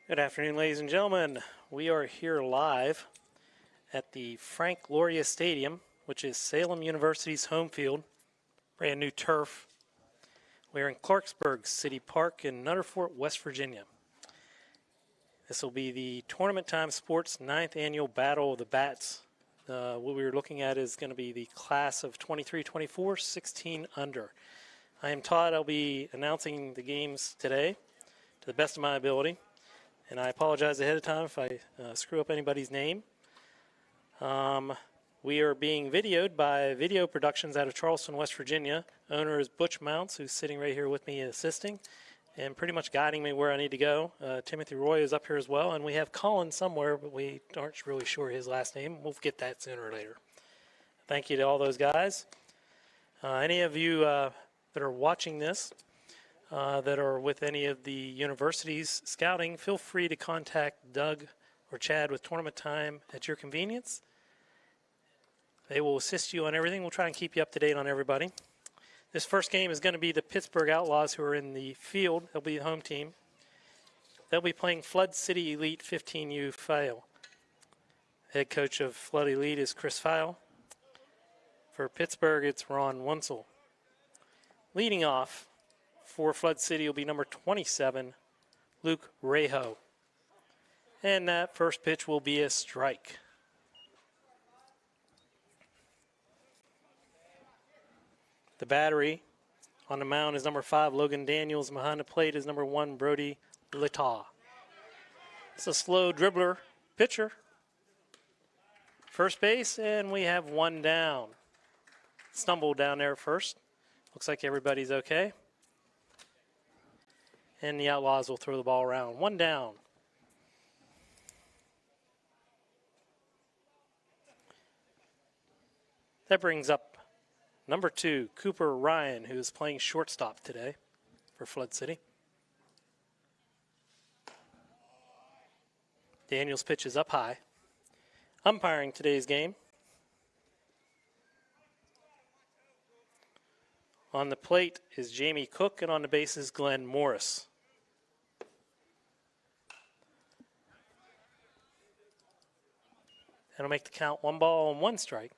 Good afternoon, ladies and gentlemen. We are here live at the Frank Loria Stadium, which is Salem University's home field. Brand new turf. We are in Clarksburg City Park in Nutter Fort, West Virginia. This will be the Tournament Time Sports 9th Annual Battle of the Bats. What we're looking at is going to be the class of 23-24, 16 under. I am Todd. I'll be announcing the games today to the best of my ability. And I apologize ahead of time if I screw up anybody's name. We are being videoed by Video Productions out of Charleston, West Virginia. Owner is Butch Mounts, who's sitting right here with me assisting and pretty much guiding me where I need to go. Timothy Roy is up here as well, and we have Colin somewhere, but we aren't really sure his last name. We'll get that sooner or later. Thank you to all those guys. Any of you that are watching this that are with any of the universities scouting, feel free to contact Doug or Chad with Tournament Time at your convenience. They will assist you on everything. We'll try and keep you up to date on everybody. This first game is going to be the Pittsburg Outlaws, who are in the field. They'll be the home team. They'll be playing Flood City Elite 15U File. Head coach of Flood Elite is Chris File. For Pittsburgh, it's Ron Wunsel. Leading off for Flood City will be number 27, Luke Rejo. And that first pitch will be a strike. The battery on the mound is number 5, Logan Daniels. Behind the plate is number 1, Brody Litaw. It's a slow dribbler pitcher. First base, and we have one down. Stumbled down there first. Looks like everybody's okay. And the Outlaws will throw the ball around. One down. That brings up number 2, Cooper Ryan, who is playing shortstop today for Flood City. Daniels pitch is up high. Umpiring today's game. On the plate is Jamie Cook, and on the base is Glenn Morris. That'll make the count 1 ball and 1 strike.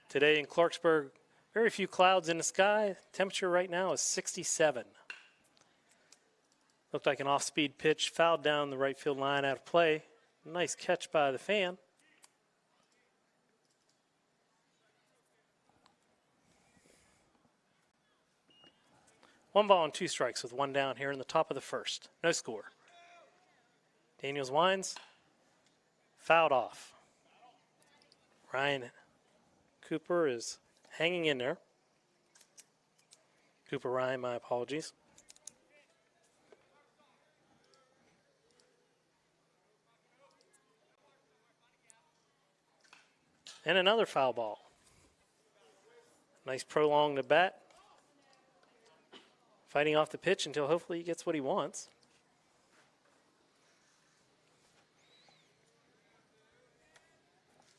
Today in Clarksburg, very few clouds in the sky. Temperature right now is 67. Looked like an off-speed pitch, fouled down the right field line out of play. Nice catch by the fan. One ball and 2 strikes with 1 down here in the top of the first. No score. Daniels winds. Fouled off. Ryan Cooper is hanging in there. Cooper Ryan, my apologies. And another foul ball. Nice prolonged at bat. Fighting off the pitch until hopefully he gets what he wants.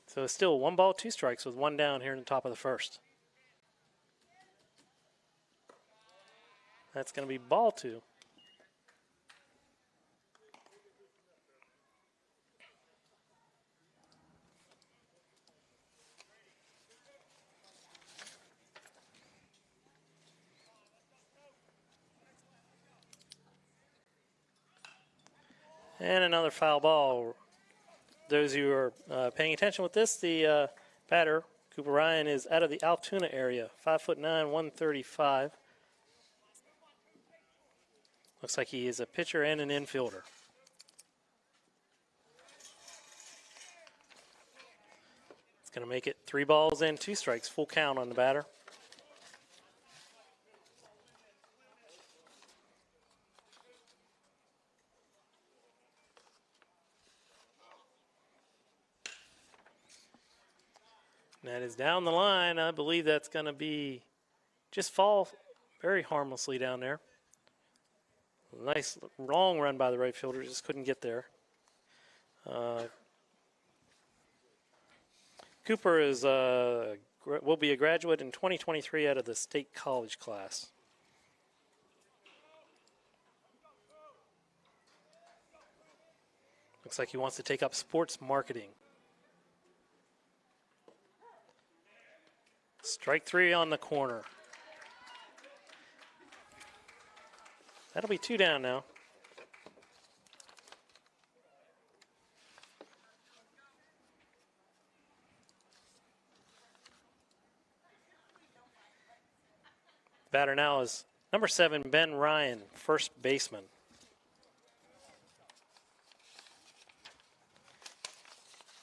So it's still 1 ball, 2 strikes with 1 down here in the top of the first. That's going to be ball 2. And another foul ball. Those who are paying attention with this, the batter, Cooper Ryan, is out of the Altoona area. 5'9", 135. Looks like he is a pitcher and an infielder. It's going to make it 3 balls and 2 strikes, full count on the batter. That is down the line. I believe that's going to be just fall very harmlessly down there. Nice long run by the right fielder. Just couldn't get there. Cooper is will be a graduate in 2023 out of the state college class. Looks like he wants to take up sports marketing. Strike 3 on the corner. That'll be 2 down now. Batter now is number 7, Ben Ryan, first baseman.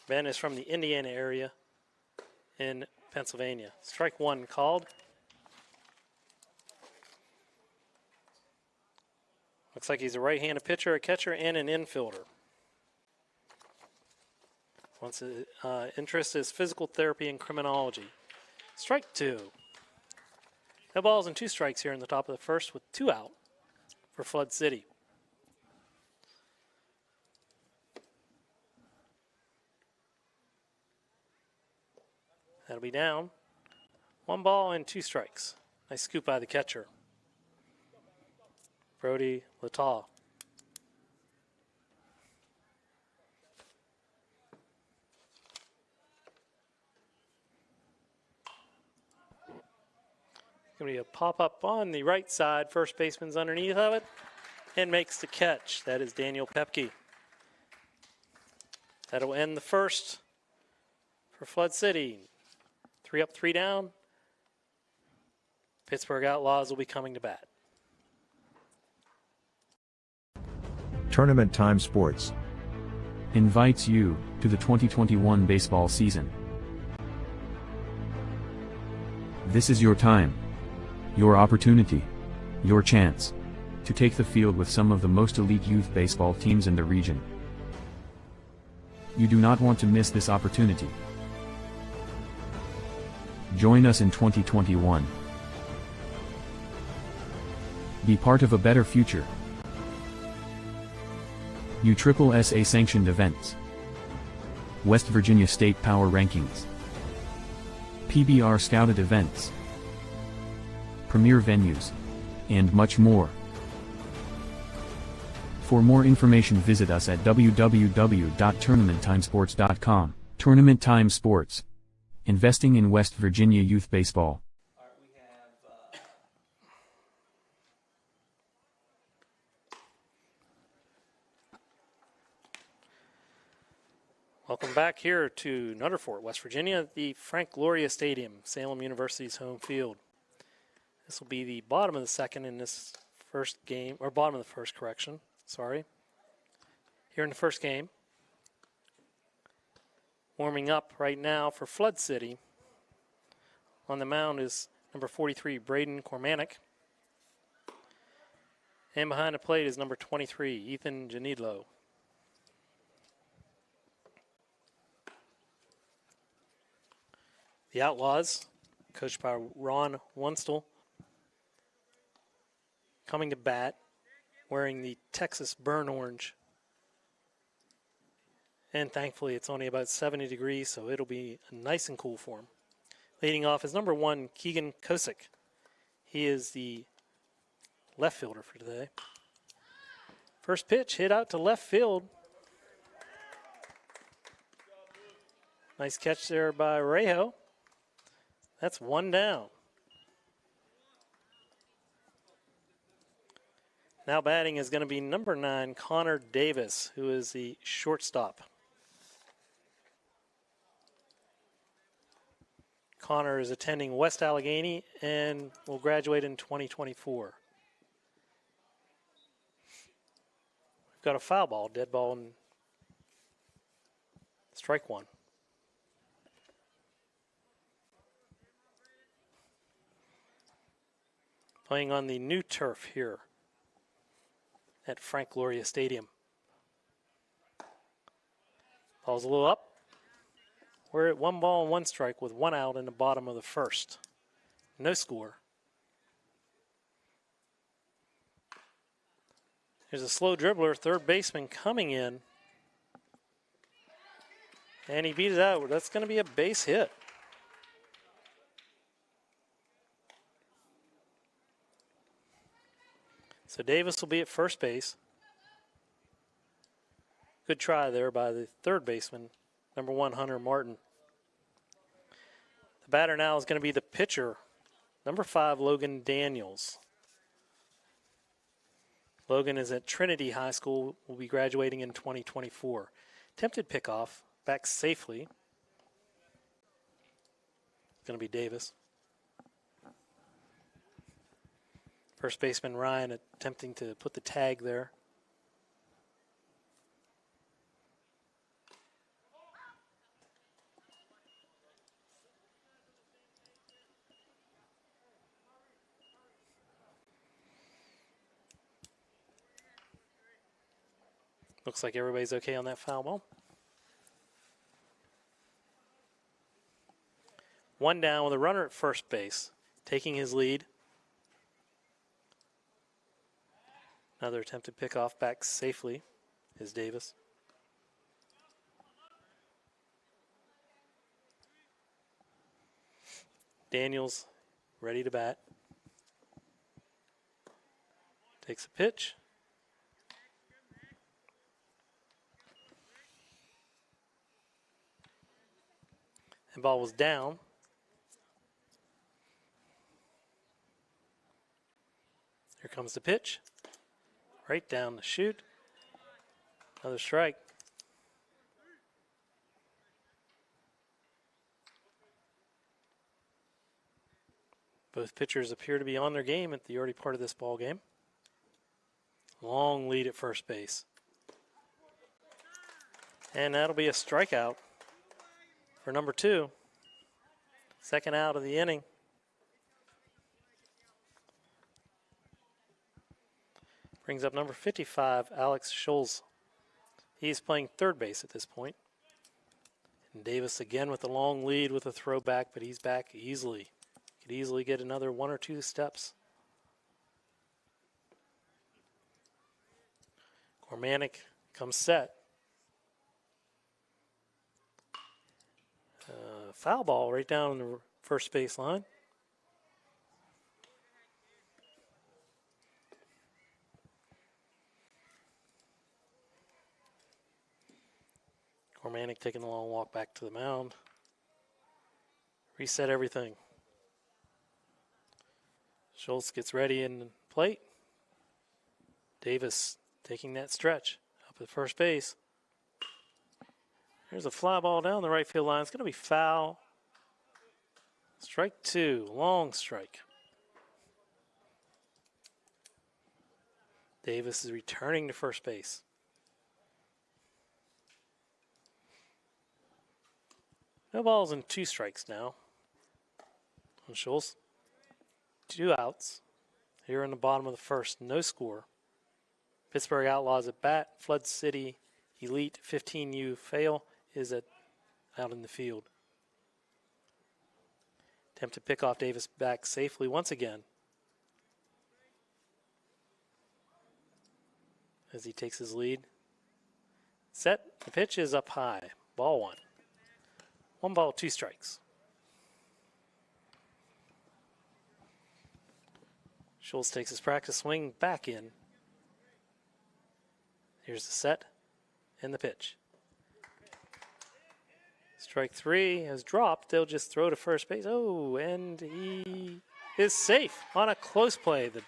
Ben is from the Indiana area in Pennsylvania. Strike 1 called. Looks like he's a right-handed pitcher, a catcher, and an infielder. Wants interest is physical therapy and criminology. Strike 2. No balls and 2 strikes here in the top of the first with 2 out for Flood City. That'll be down. 1 ball and 2 strikes. Nice scoop by the catcher, Brody Lataw. Going to be a pop-up on the right side. First baseman's underneath of it and makes the catch. That is Daniel Pepke. That'll end the first for Flood City. 3 up, 3 down. Pittsburg Outlaws will be coming to bat. Tournament Time Sports invites you to the 2021 baseball season. This is your time, your opportunity, your chance to take the field with some of the most elite youth baseball teams in the region. You do not want to miss this opportunity. Join us in 2021. Be part of a better future. USSSA sanctioned events. West Virginia State Power Rankings. PBR scouted events. Premier venues. And much more. For more information visit us at www.tournamenttimesports.com. Tournament Time Sports. Investing in West Virginia youth baseball. Welcome back here to Nutterfort, West Virginia, the Frank Gloria Stadium, Salem University's home field. This will be the bottom of the second in this first game, or bottom of the first, correction, sorry. Here in the first game. Warming up right now for Flood City. On the mound is number 43, Braden Cormanick. And behind the plate is number 23, Ethan Genitalo. The Outlaws, coached by Ron Wunstel, coming to bat, wearing the Texas burnt orange. And thankfully it's only about 70 degrees, so it'll be nice and cool for him. Leading off is number 1, Keegan Kosic. He is the left fielder for today. First pitch hit out to left field. Nice catch there by Rejo. That's 1 down. Now batting is going to be number 9, Connor Davis, who is the shortstop. Connor is attending West Allegheny and will graduate in 2024. We've got a foul ball, dead ball, and strike 1. Playing on the new turf here at Frank Gloria Stadium. Ball's a little up. We're at 1 ball and 1 strike with 1 out in the bottom of the first. No score. There's a slow dribbler, third baseman coming in. And he beat it out. That's going to be a base hit. So Davis will be at first base. Good try there by the third baseman, number 1, Hunter Martin. The batter now is going to be the pitcher, number 5, Logan Daniels. Logan is at Trinity High School, will be graduating in 2024. Attempted pickoff, back safely. It's going to be Davis. First baseman Ryan attempting to put the tag there. Looks like everybody's okay on that foul ball. One down with a runner at first base, taking his lead. Another attempted pickoff back safely is Davis. Daniels ready to bat. Takes a pitch. And ball was down. Here comes the pitch. Right down the chute. Another strike. Both pitchers appear to be on their game at the early part of this ball game. Long lead at first base. And that'll be a strikeout for number 2. Second out of the inning. Brings up number 55, Alex Schulz. He's playing third base at this point. And Davis again with the long lead with a throwback, but he's back easily. Could easily get another 1 or 2 steps. Gormanic comes set. Foul ball right down the first base line. Gormanic taking the long walk back to the mound. Reset everything. Schultz gets ready in the plate. Davis taking that stretch up at first base. There's a fly ball down the right field line. It's going to be foul. Strike 2, long strike. Davis is returning to first base. No balls and 2 strikes now on Schulz. 2 outs here in the bottom of the first. No score. Pittsburg Outlaws at bat. Flood City Elite 15U fail is out in the field. Attempt to pick off Davis back safely once again. As he takes his lead. Set. The pitch is up high. Ball 1. 1 ball, 2 strikes. Schultz takes his practice swing back in. Here's the set and the pitch. Strike 3 has dropped. They'll just throw to first base. Oh, and he is safe on a close play. The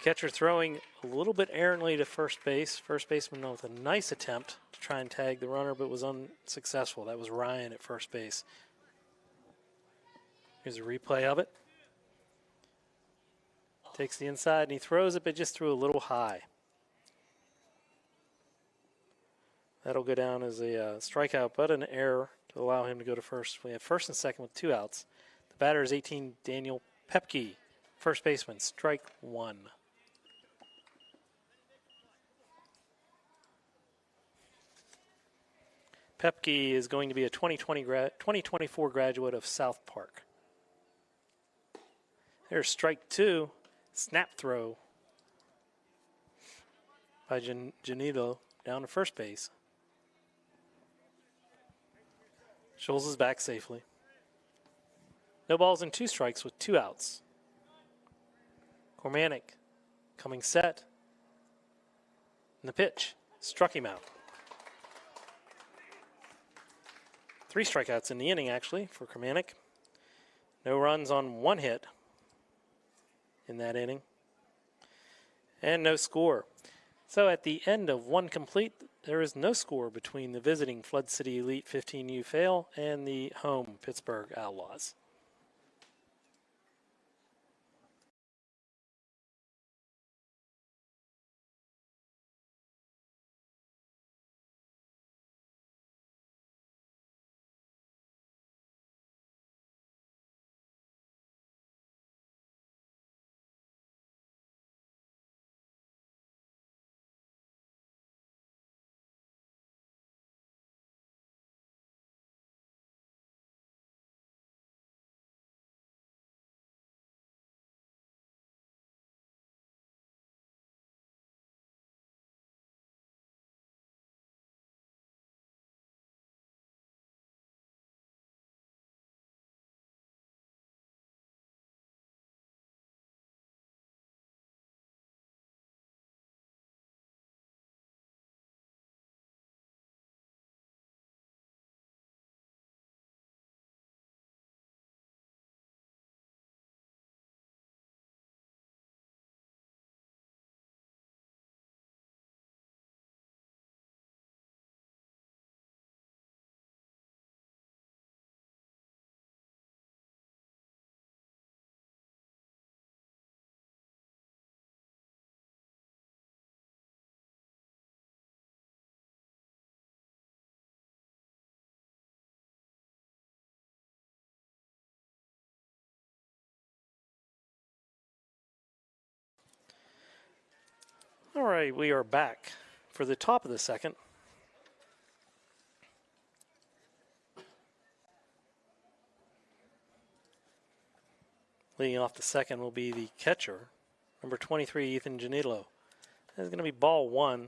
catcher throwing a little bit errantly to first base. First baseman with a nice attempt to try and tag the runner, but was unsuccessful. That was Ryan at first base. Here's a replay of it. Takes the inside and he throws it, but just threw a little high. That'll go down as a strikeout, but an error to allow him to go to first. We have first and second with 2 outs. The batter is 18, Daniel Pepke, first baseman, strike 1. Pepke is going to be a 2024 graduate of South Park. There's strike 2, snap throw by Genitalo down to first base. Schulz is back safely. No balls and 2 strikes with 2 outs. Gormanic Coming set. And the pitch. Struck him out. 3 strikeouts in the inning, actually, for Caneggi. No runs on 1 hit in that inning. And no score. So at the end of 1 complete, there is no score between the visiting Flood City Elite 15U Fail and the home Pittsburg Outlaws. All right, we are back for the top of the second. Leading off the second will be the catcher, number 23, Ethan Genitalo. That's going to be ball 1.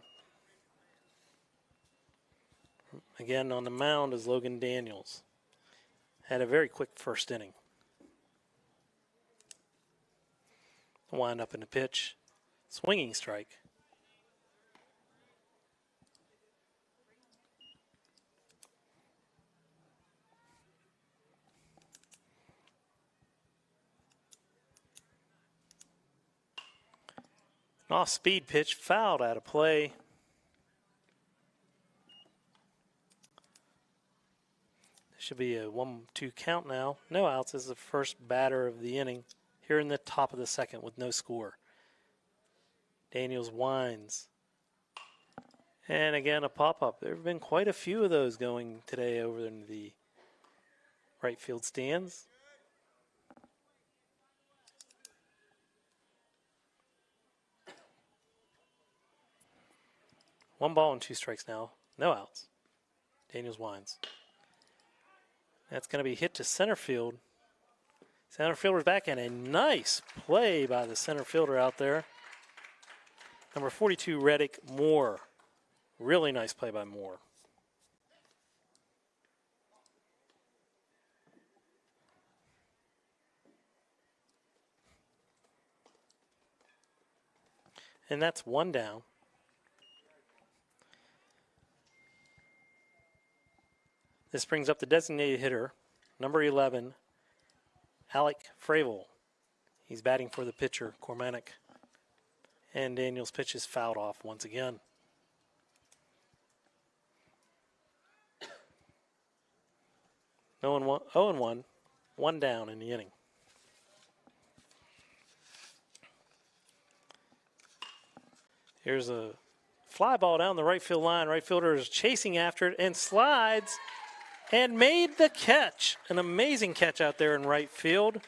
Again, on the mound is Logan Daniels. Had a very quick first inning. Wind up in the pitch. Swinging strike. An off-speed pitch, fouled out of play. Should be a 1-2 count now. No outs. This is the first batter of the inning here in the top of the second with no score. Daniels winds. And again, a pop-up. There have been quite a few of those going today over in the right field stands. One ball and 2 strikes now. No outs. Daniels winds. That's going to be hit to center field. Center fielder's back, and a nice play by the center fielder out there. Number 42, Reddick Moore. Really nice play by Moore. And that's 1 down. This brings up the designated hitter, number 11, Alec Fravel. He's batting for the pitcher, Cormanic. And Daniels' pitch is fouled off once again. No 0-1, 1 down in the inning. Here's a fly ball down the right field line. Right fielder is chasing after it and slides and made the catch. An amazing catch out there in right field.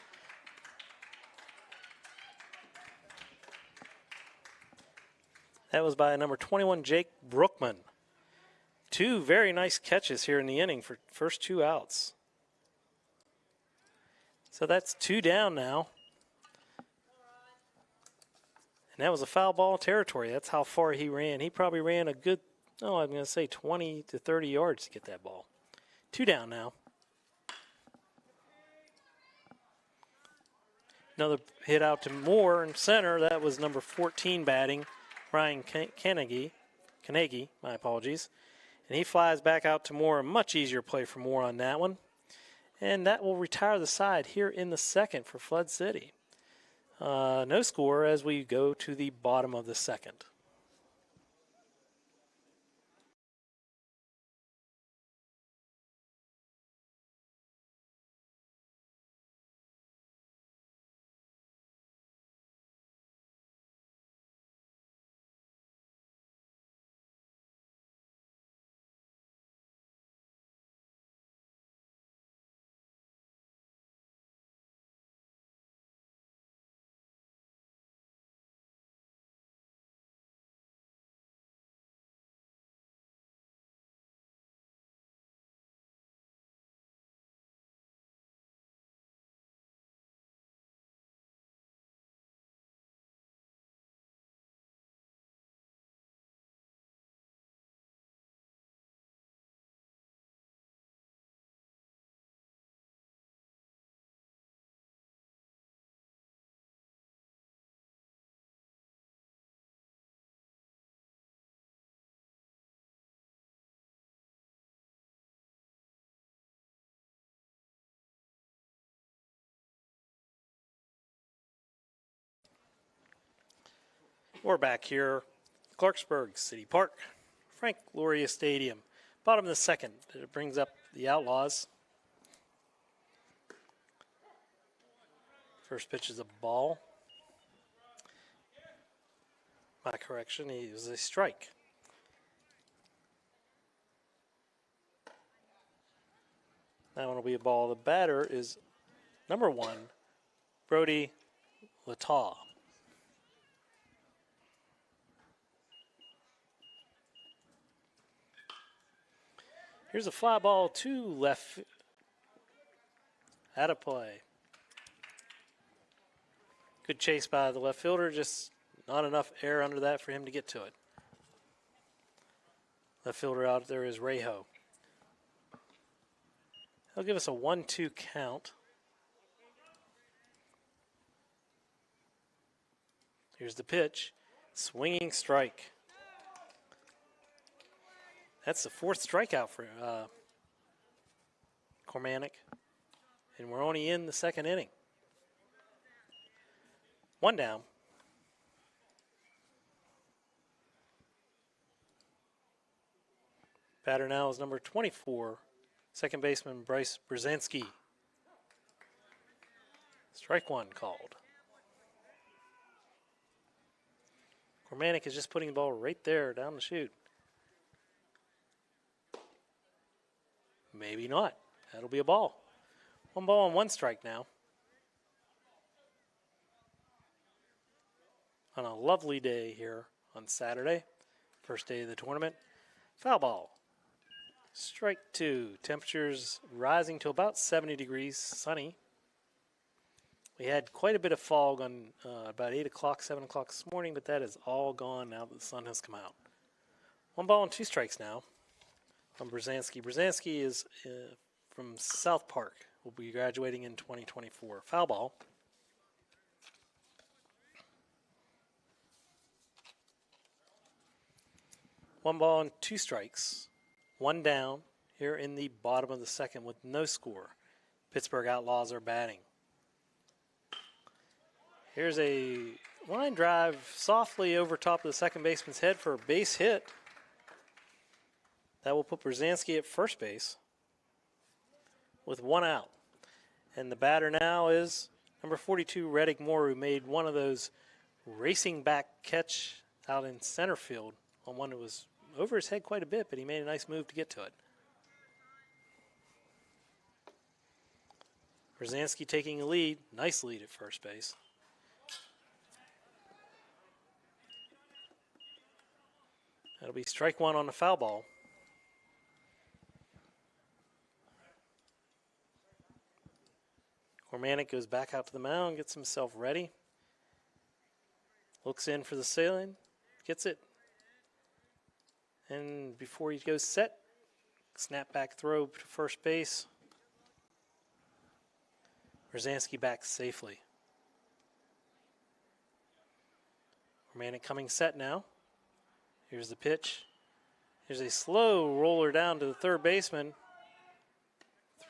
That was by number 21, Jake Brookman. 2 very nice catches here in the inning for first 2 outs. So that's 2 down now. And that was a foul ball territory. That's how far he ran. He probably ran a good, I'm going to say 20 to 30 yards to get that ball. 2 down now. Another hit out to Moore in center. That was number 14 batting, Ryan Caneggi, my apologies. And he flies back out to Moore. A much easier play for Moore on that one. And that will retire the side here in the second for Flood City. No score as we go to the bottom of the second. We're back here, Clarksburg City Park, Frank Loria Stadium. Bottom of the second, it brings up the Outlaws. First pitch is a ball. My correction, it was a strike. That one will be a ball. The batter is number 1, Brody Lataw. Here's a fly ball to left. Out of play. Good chase by the left fielder, just not enough air under that for him to get to it. Left fielder out there is Rejo. He'll give us a 1-2 count. Here's the pitch. Swinging strike. That's the 4th strikeout for Cormanic. And we're only in the second inning. 1 down. Batter now is number 24, second baseman Bryce Brzezinski. Strike 1 called. Cormanic is just putting the ball right there down the chute. Maybe not. That'll be a ball. 1 ball and 1 strike now. On a lovely day here on Saturday, first day of the tournament. Foul ball. Strike 2. Temperatures rising to about 70 degrees, sunny. We had quite a bit of fog on about 8 o'clock, 7 o'clock this morning, but that is all gone now that the sun has come out. 1 ball and 2 strikes now from Brzezinski. Brzezinski is from South Park. Will be graduating in 2024. Foul ball. One ball and 2 strikes. 1 down here in the bottom of the second with no score. Pittsburg Outlaws are batting. Here's a line drive softly over top of the second baseman's head for a base hit. That will put Brzezinski at first base with 1 out. And the batter now is number 42, Reddick Moore, who made one of those racing back catch out in center field on one that was over his head quite a bit, but he made a nice move to get to it. Brzezinski taking a lead. Nice lead at first base. That'll be strike 1 on the foul ball. Cormanic goes back out to the mound, gets himself ready. Looks in for the sailing, gets it. And before he goes set, snap back throw to first base. Brzezinski back safely. Romanek coming set now. Here's the pitch. Here's a slow roller down to the third baseman.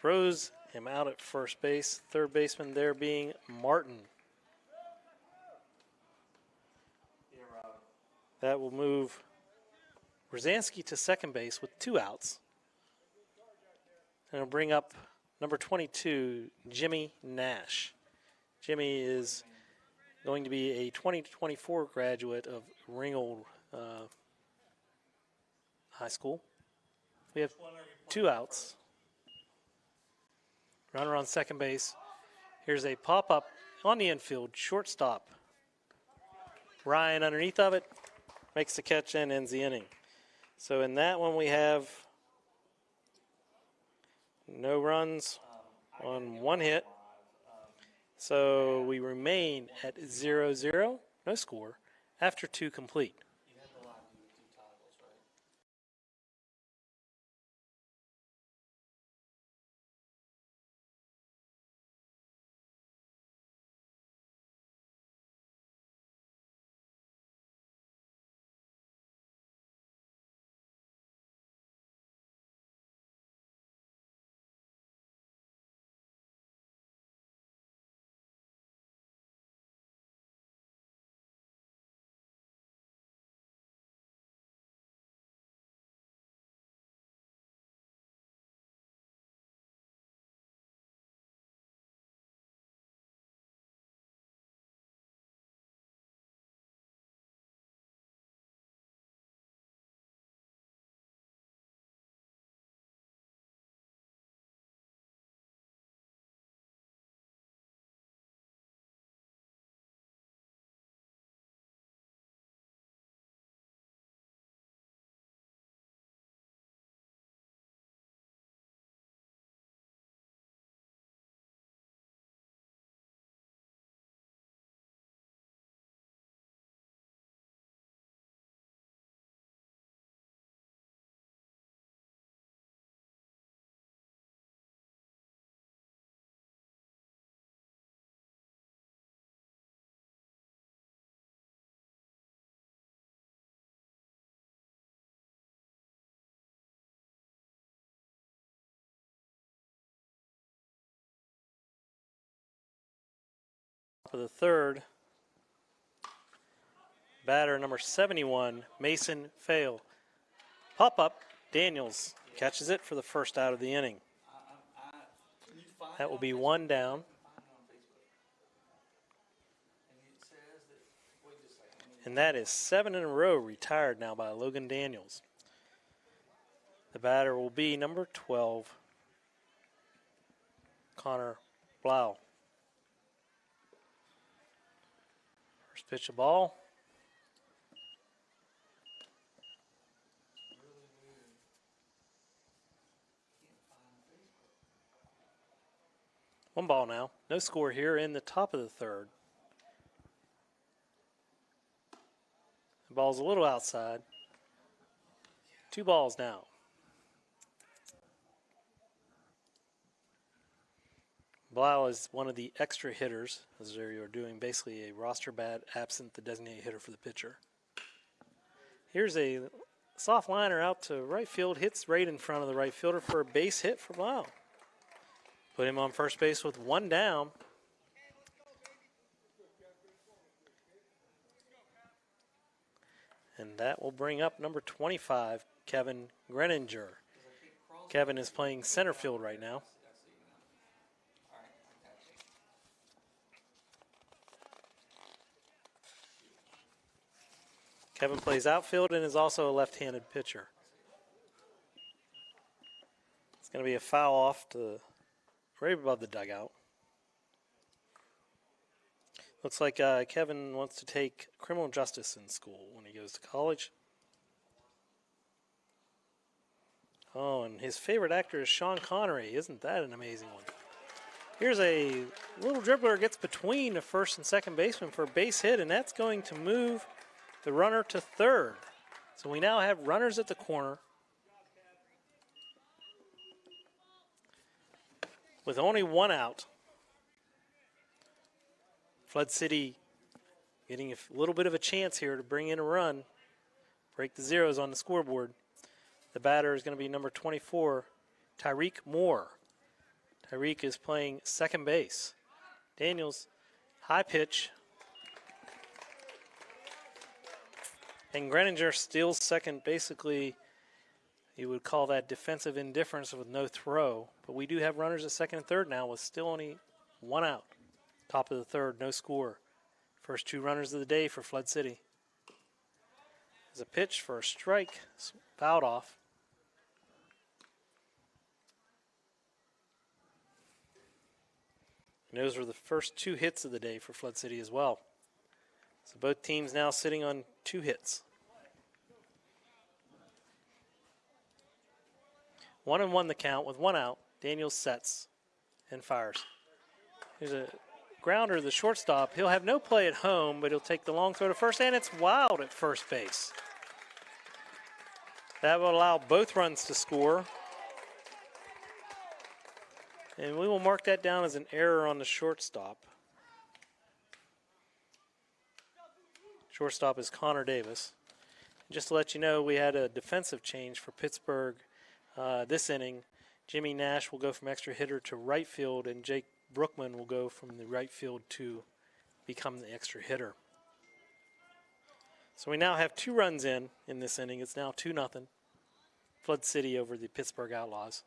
Throws him out at first base. Third baseman there being Martin. That will move Brzezinski to second base with 2 outs. And it'll bring up number 22, Jimmy Nash. Jimmy is going to be a 2024 graduate of Ringgold High School. We have 2 outs. Runner on second base. Here's a pop-up on the infield, shortstop. Ryan underneath of it, makes the catch and ends the inning. So in that one we have no runs on 1 hit. So we remain at 0-0, no score, after 2 complete. For the third, batter number 71, Mason Fail. Pop up, Daniels catches it for the first out of the inning. That will be 1 down. And that is 7 in a row retired now by Logan Daniels. The batter will be number 12, Connor Blau. First pitch of ball. One ball now. No score here in the top of the third. The ball's a little outside. 2 balls now. Blau is one of the extra hitters, as they are doing basically a roster bat absent the designated hitter for the pitcher. Here's a soft liner out to right field, hits right in front of the right fielder for a base hit for Blau. Put him on first base with 1 down. And that will bring up number 25, Kevin Greninger. Kevin is playing center field right now. Kevin plays outfield and is also a left-handed pitcher. It's going to be a foul off to right above the dugout. Looks like Kevin wants to take criminal justice in school when he goes to college. Oh, and his favorite actor is Sean Connery. Isn't that an amazing one? Here's a little dribbler gets between the first and second baseman for a base hit, and that's going to move the runner to third. So we now have runners at the corner with only 1 out. Flood City getting a little bit of a chance here to bring in a run, break the zeros on the scoreboard. The batter is going to be number 24, Tyreek Moore. Tyreek is playing second base. Daniels, high pitch. And Greninger steals second. Basically, you would call that defensive indifference with no throw. But we do have runners at second and third now with still only one out. Top of the third, no score. First two runners of the day for Flood City. There's a pitch for a strike, fouled off. And those were the first two hits of the day for Flood City as well. So both teams now sitting on 2 hits. 1-1 the count with 1 out. Daniels sets and fires. There's a grounder to the shortstop. He'll have no play at home, but he'll take the long throw to first, and it's wild at first base. That will allow both runs to score. And we will mark that down as an error on the shortstop. Shortstop is Connor Davis. Just to let you know, we had a defensive change for Pittsburgh this inning. Jimmy Nash will go from extra hitter to right field, and Jake Brookman will go from the right field to become the extra hitter. So we now have 2 runs in this inning. It's now 2-0. Flood City over the Pittsburgh Outlaws.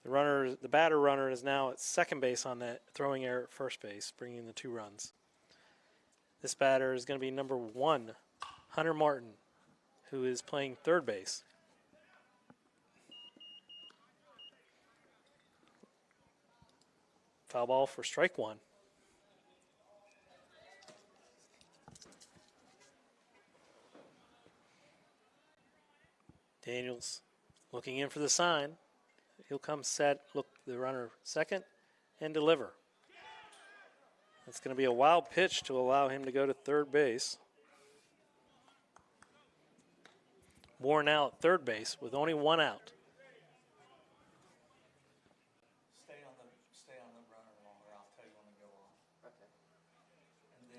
The batter runner is now at second base on that throwing error at first base, bringing in the 2 runs. This batter is going to be number 1, Hunter Martin, who is playing third base. Foul ball for strike 1. Daniels looking in for the sign. He'll come set, look the runner second, and deliver. That's going to be a wild pitch to allow him to go to third base. Moore now at third base with only 1 out. Stay on the runner longer. I'll tell you when to go off. Okay. And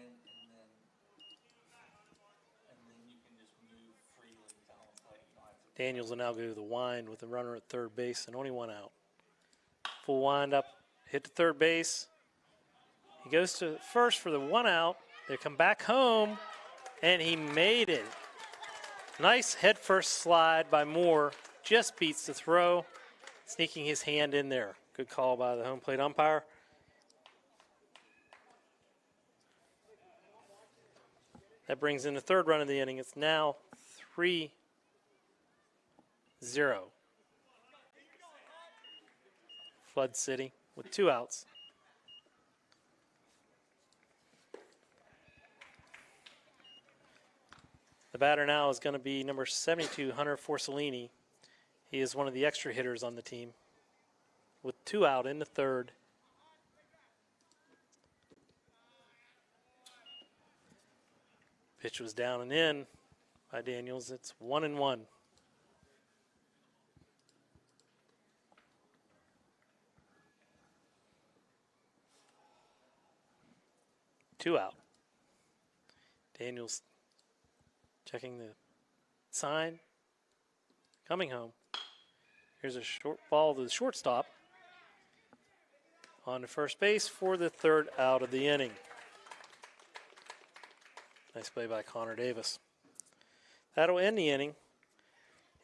then you can just move freely to home plate. You don't have to. Daniels will now go to the wind with the runner at third base and only 1 out. Full wind up, hit to third base. He goes to first for the 1 out. They come back home, and he made it. Nice head first slide by Moore. Just beats the throw, sneaking his hand in there. Good call by the home plate umpire. That brings in the third run of the inning. It's now 3-0. Flood City with 2 outs. The batter now is going to be number 72, Hunter Forcellini. He is one of the extra hitters on the team. With 2 out in the third. Pitch was down and in by Daniels. It's 1-1. Two out. Daniels checking the sign. Coming home. Here's a short ball to the shortstop. On to first base for the 3rd out of the inning. Nice play by Connor Davis. That'll end the inning.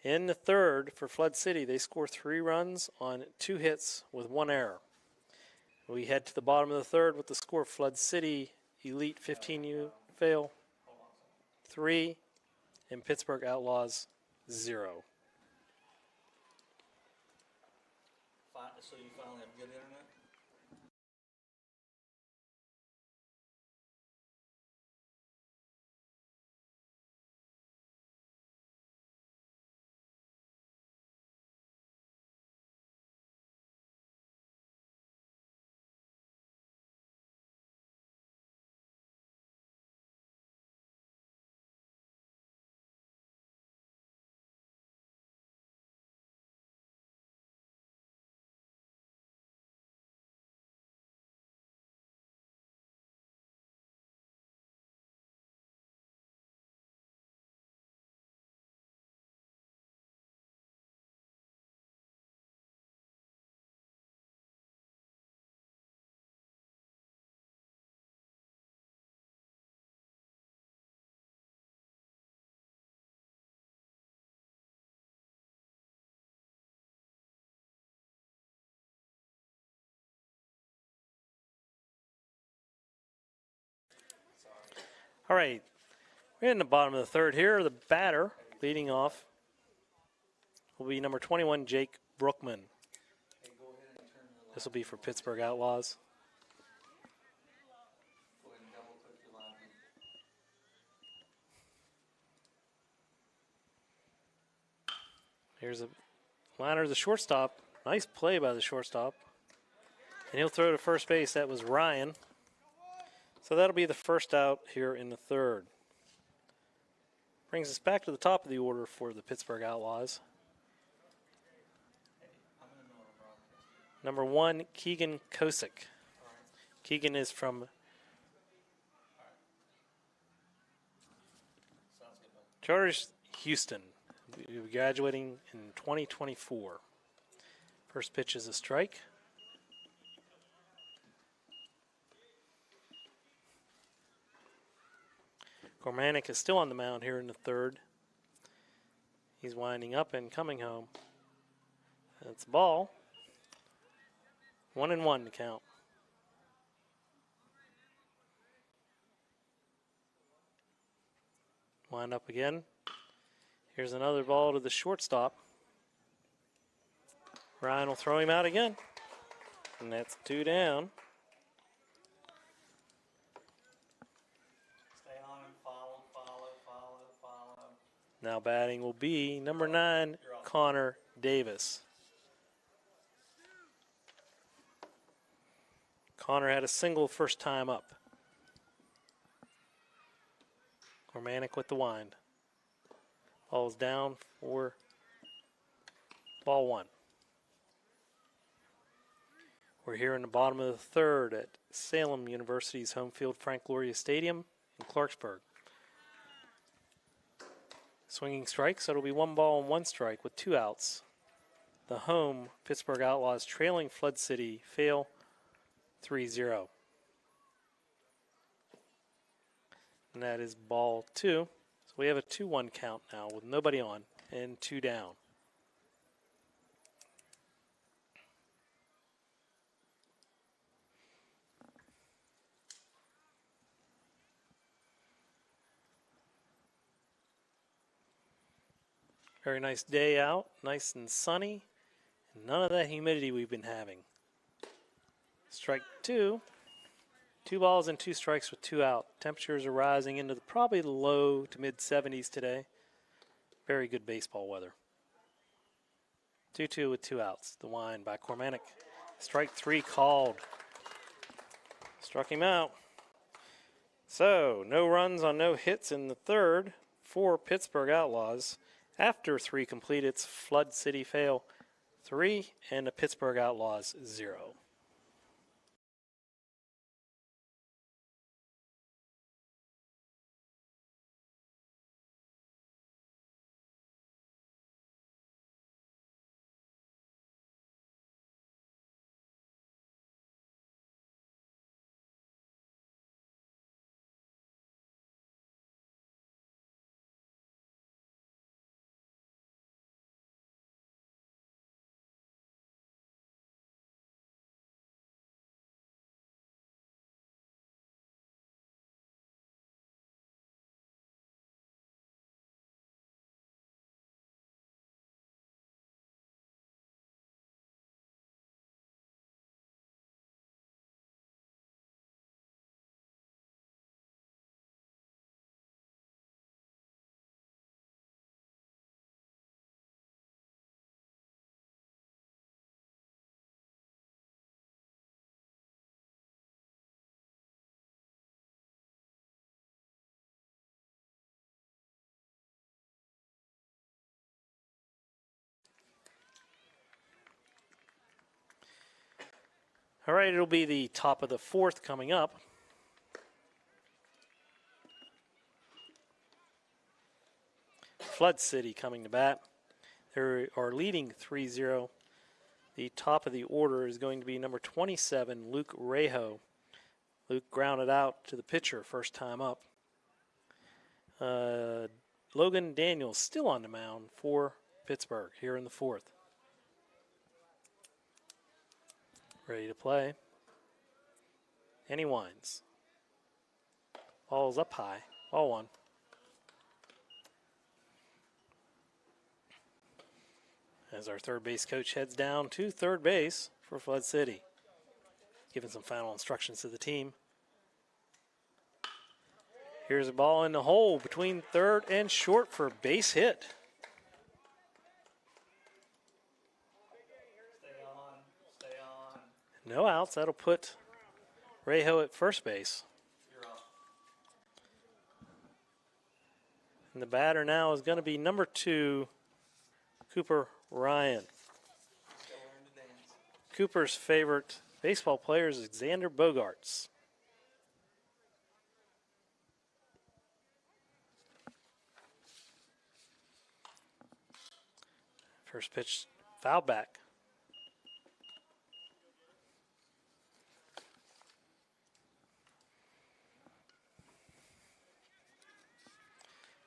In the 3rd for Flood City, they score 3 runs on 2 hits with 1 error. We head to the bottom of the 3rd with the score: Flood City Elite 15U fail 3 and Pittsburgh Outlaws 0. So you finally have good internet? All right, we're in the bottom of the third here. The batter leading off will be number 21, Jake Brookman. This will be for Pittsburg Outlaws. Go ahead and double click your line. Here's a liner to the shortstop. Nice play by the shortstop. And he'll throw to first base. That was Ryan. So that'll be the first out here in the third. Brings us back to the top of the order for the Pittsburg Outlaws. I'm in the middle of the broadcast. Number 1, Keegan Kosic. Keegan is from Sounds good, bud. Charters Houston. He'll be graduating in 2024. First pitch is a strike. Gormanic is still on the mound here in the third. He's winding up and coming home. That's a ball. 1-1 to count. Wind up again. Here's another ball to the shortstop. Ryan will throw him out again. And that's 2 down. Stay on and follow. Now batting will be number 9, Connor Davis. Connor had a single first time up. Gormanic with the wind. Ball's down for ball 1. We're here in the bottom of the third at Salem University's home field, Frank Gloria Stadium in Clarksburg. Swinging strike, so it'll be 1 ball and 1 strike with 2 outs. The home Pittsburg Outlaws trailing Flood City fail 3-0. And that is ball 2. So we have a 2-1 count now with nobody on and 2 down. Very nice day out, nice and sunny, and none of that humidity we've been having. Strike 2. 2 balls and 2 strikes with 2 out. Temperatures are rising into probably the low to mid 70s today. Very good baseball weather. 2-2 with 2 outs. The wind by Gormanic. Strike 3 called. Struck him out. So no runs on no hits in the third for Pittsburg Outlaws. After 3 complete, it's Flood City fail 3 and the Pittsburg Outlaws 0. All right, it'll be the top of the fourth coming up. Flood City coming to bat. They are leading 3-0. The top of the order is going to be number 27, Luke Rejo. Luke grounded out to the pitcher first time up. Logan Daniels still on the mound for Pittsburgh here in the fourth. Ready to play. And he winds. Ball's up high. Ball one. As our third base coach heads down to third base for Flood City. Giving some final instructions to the team. Here's a ball in the hole between third and short for a base hit. Stay on. No outs. That'll put Rejo at first base. You're up. And the batter now is going to be number 2, Cooper Ryan. Still learn to dance. Cooper's favorite baseball player is Xander Bogaerts. First pitch, foul back.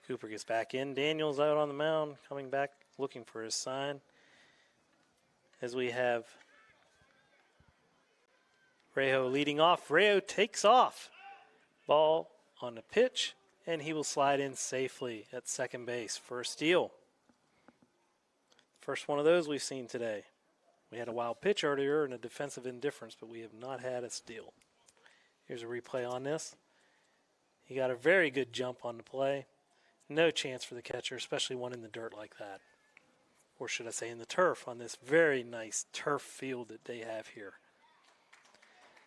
Cooper gets back in. Daniels out on the mound, coming back looking for his sign. As we have Rejo leading off. Rejo takes off. Ball on the pitch, and he will slide in safely at second base for a steal. First one of those we've seen today. We had a wild pitch earlier and a defensive indifference, but we have not had a steal. Here's a replay on this. He got a very good jump on the play. No chance for the catcher, especially one in the dirt like that. Or should I say in the turf on this very nice turf field that they have here.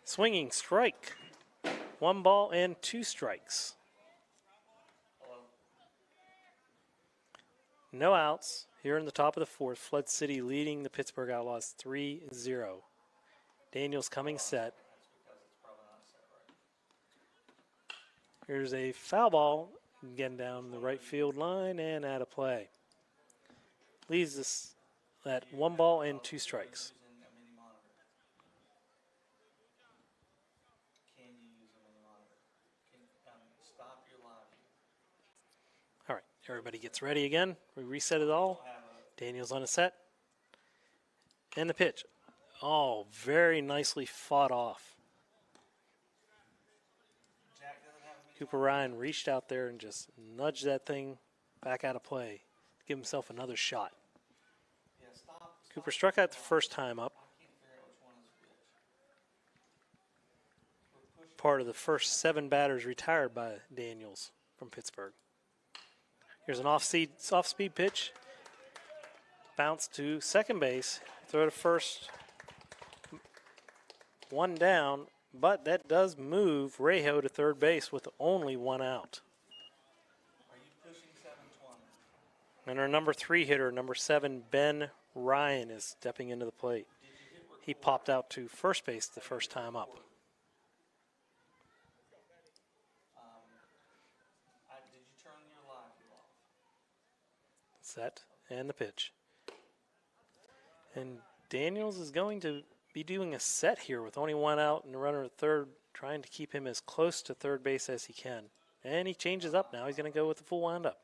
Swinging strike. 1 ball and 2 strikes. No outs. Here in the top of the 4th, Flood City leading the Pittsburg Outlaws 3-0. Daniels coming set. Here's a foul ball getting down the right field line and out of play. Leaves us at 1 ball and 2 strikes. All right, everybody gets ready again. We reset it all. Daniels on a set. And the pitch. Oh, very nicely fought off. Cooper Ryan reached out there and just nudged that thing back out of play. Give himself another shot. Cooper struck out the first time up. Part of the first 7 batters retired by Daniels from Pittsburgh. Here's an off-speed pitch. Bounce to second base. Throw to first. 1 down, but that does move Rejo to third base with only 1 out. Are you pushing 720? And our number 3 hitter, number 7, Ben Ryan, is stepping into the plate. He popped out to first base the first time up. Did you turn your live off? Set and the pitch. And Daniels is going to be doing a set here with only 1 out and a runner at third, trying to keep him as close to third base as he can. And he changes up now. He's going to go with the full windup.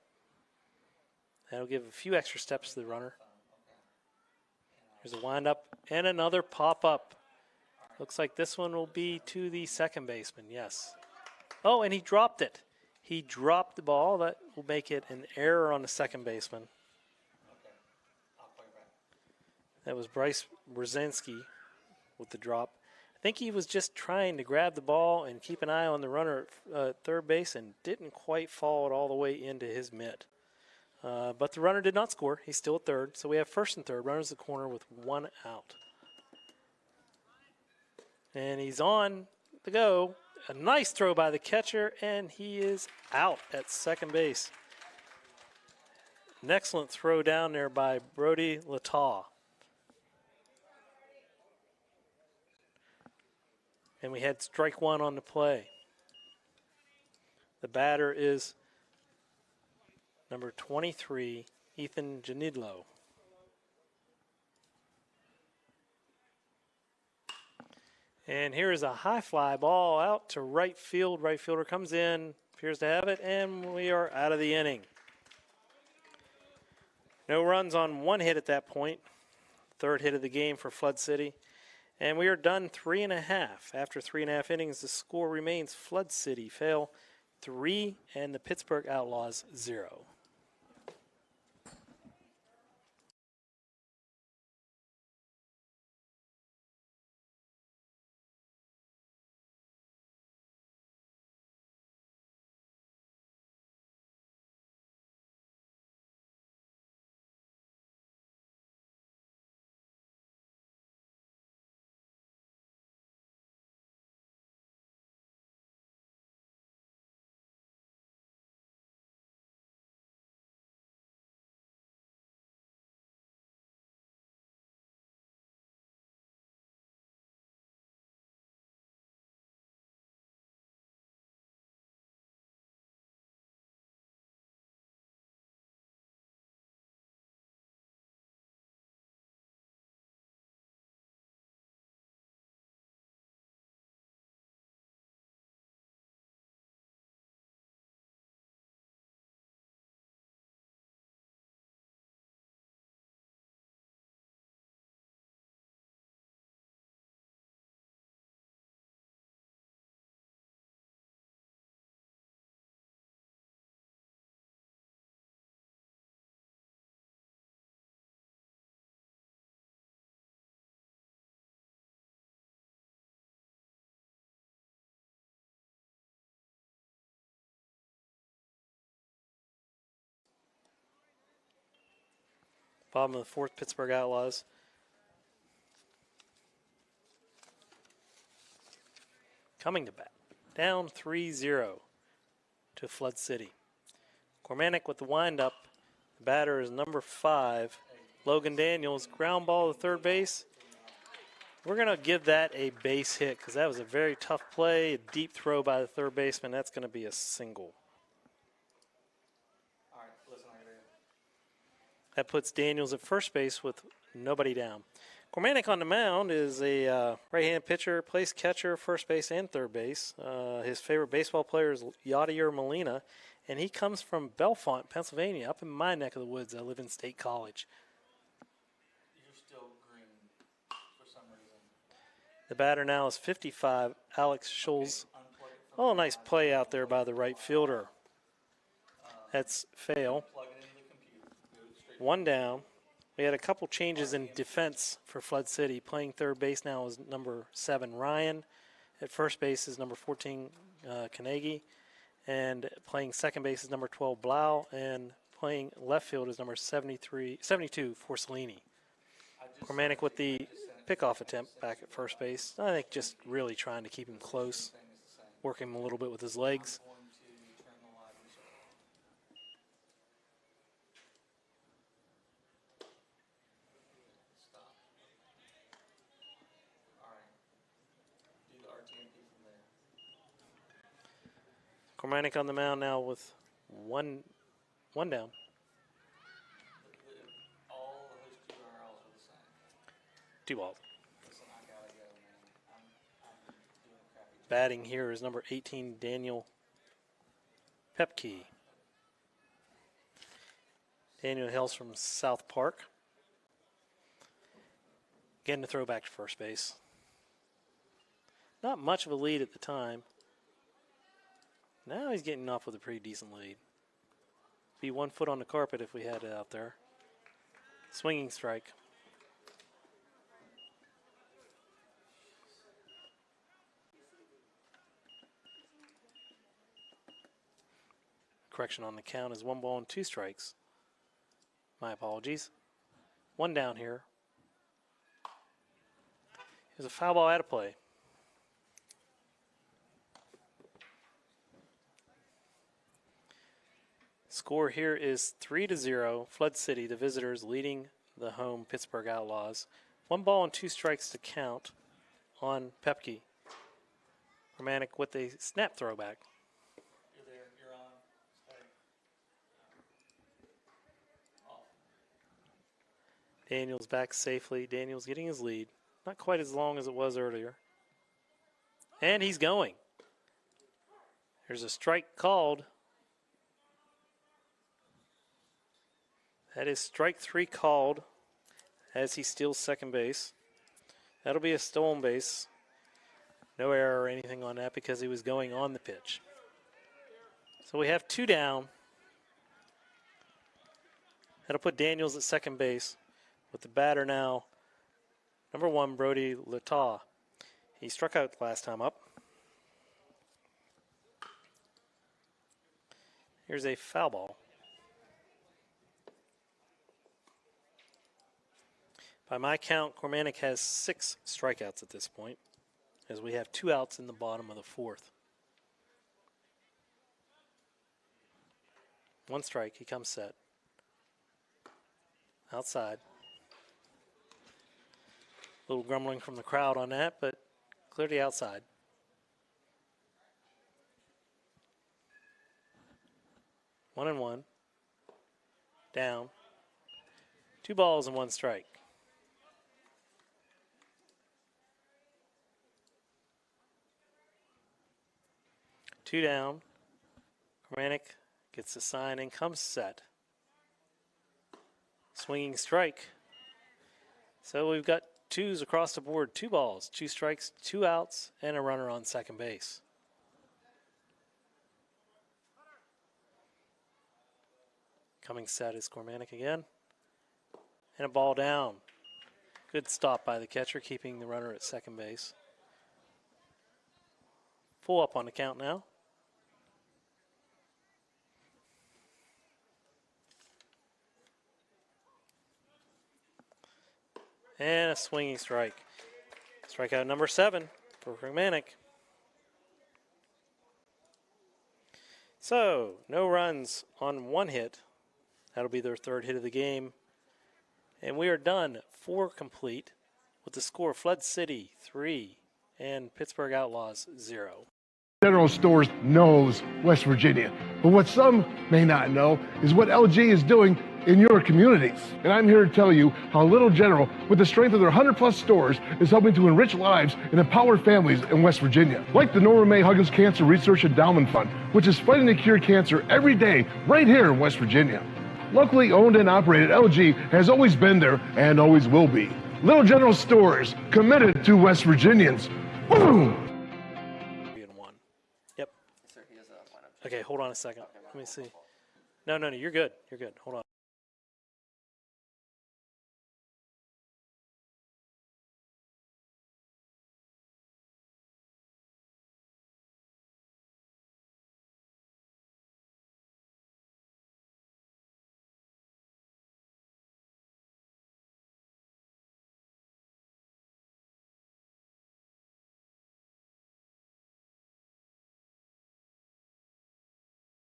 That'll give a few extra steps to the runner. Here's a windup and another pop-up. Looks like this one will be to the second baseman, yes. Oh, and he dropped it. He dropped the ball. That will make it an error on the second baseman. Okay. I'll play back. That was Bryce Brzezinski with the drop. I think he was just trying to grab the ball and keep an eye on the runner at third base and didn't quite fall it all the way into his mitt. But the runner did not score. He's still at third. So we have first and third. Runner's the corner with 1 out. And he's on the go. A nice throw by the catcher, and he is out at second base. An excellent throw down there by Brody Lataw. And we had strike 1 on the play. The batter is number 23, Ethan Genitalo. And here is a high fly ball out to right field. Right fielder comes in, appears to have it, and we are out of the inning. No runs on 1 hit at that point. 3rd hit of the game for Flood City. And we are done 3.5. After 3.5 innings, the score remains Flood City fail 3 and the Pittsburg Outlaws 0. Bottom of the 4th, Pittsburg Outlaws. Coming to bat. Down 3-0 to Flood City. Cormanic with the windup. The batter is number 5, Logan Daniels. Ground ball to third base. We're going to give that a base hit because that was a very tough play. A deep throw by the third baseman. That's going to be a single. All right, listen, I gotta go. That puts Daniels at first base with nobody down. Cormanic on the mound is a right-handed pitcher, plays catcher, first base, and third base. His favorite baseball player is Yadier Molina, and he comes from Bellefonte, Pennsylvania, up in my neck of the woods. I live in State College. You're still green for some reason. The batter now is 55, Alex Schulz. Unplug it from Oh, nice play out there by the right fielder. That's fail. plug it into the computer. Go straight. One down. We had a couple changes in defense for Flood City. Playing third base now is number 7, Ryan. At first base is number 14, Caneggi. And playing second base is number 12, Blau. And playing left field is number 72, Forcellini. Cormanic with the pickoff attempt back at first base. I think just really trying to keep him close, working him a little bit with his legs. Going to turn the live reset. Stop. All right. Do the RTMP from there. Cormanic on the mound now with one down. All of those 2 URLs are the same. 2 balls. Listen, I gotta go, man. I'm doing a crappy job. Batting here is number 18, Daniel Pepke. Daniel hails from South Park. Again, to throw back to first base. Not much of a lead at the time. Now he's getting off with a pretty decent lead. Be 1 foot on the carpet if we had it out there. Swinging strike. Correction on the count is 1 ball and 2 strikes. My apologies. 1 down here. There's a foul ball out of play. Score here is 3-0. Flood City, the visitors, leading the home Pittsburg Outlaws. 1 ball and 2 strikes to count on Pepke. Cormanic with a snap throwback. You're there. You're on. Stay. Off. Daniels back safely. Daniels getting his lead. Not quite as long as it was earlier. And he's going. There's a strike called. That is strike 3 called as he steals second base. That'll be a stolen base. No error or anything on that because he was going on the pitch. So we have 2 down. That'll put Daniels at second base with the batter now, number 1, Brody Lataw. He struck out last time up. Here's a foul ball. By my count, Cormanic has 6 strikeouts at this point, as we have 2 outs in the bottom of the 4th. 1 strike, he comes set. Outside. A little grumbling from the crowd on that, but clearly outside. One and one. Down. 2 balls and 1 strike. Two down. Cormanic gets the sign and comes set. Swinging strike. So we've got 2s across the board. 2 balls, 2 strikes, 2 outs, and a runner on second base. Coming set is Cormanic again. And a ball down. Good stop by the catcher, keeping the runner at second base. Full up on the count now. And a swinging strike. Strikeout number 7 for Cormanic. So, no runs on 1 hit. That'll be their 3rd hit of the game. And we are done 4 complete with the score Flood City 3 and Pittsburg Outlaws 0. General Stores knows West Virginia, but what some may not know is what LG is doing in your communities. And I'm here to tell you how Little General, with the strength of their 100+ stores, is helping to enrich lives and empower families in West Virginia. Like the Norma May Huggins Cancer Research Endowment Fund, which is fighting to cure cancer every day right here in West Virginia. Locally owned and operated, LG has always been there and always will be. Little General Stores, committed to West Virginians. Boom! Yep. Okay, hold on a second. Let me see. No, you're good. You're good. Hold on.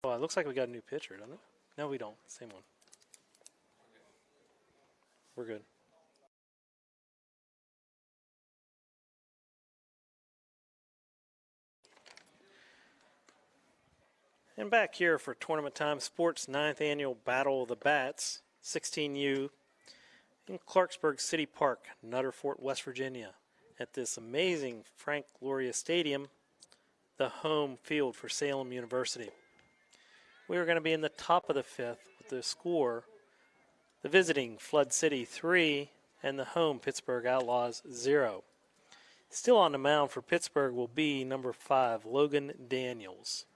Oh, it looks like we got a new pitcher, doesn't it? No, we don't. Same one. We're good. And back here for Tournament Time Sports 9th Annual Battle of the Bats, 16U, in Clarksburg City Park, Nutter Fort, West Virginia, at this amazing Frank Gloria Stadium, the home field for Salem University. We are going to be in the top of the 5th with the score, the visiting Flood City 3 and the home Pittsburg Outlaws 0. Still on the mound for Pittsburg will be number 5, Logan Daniels.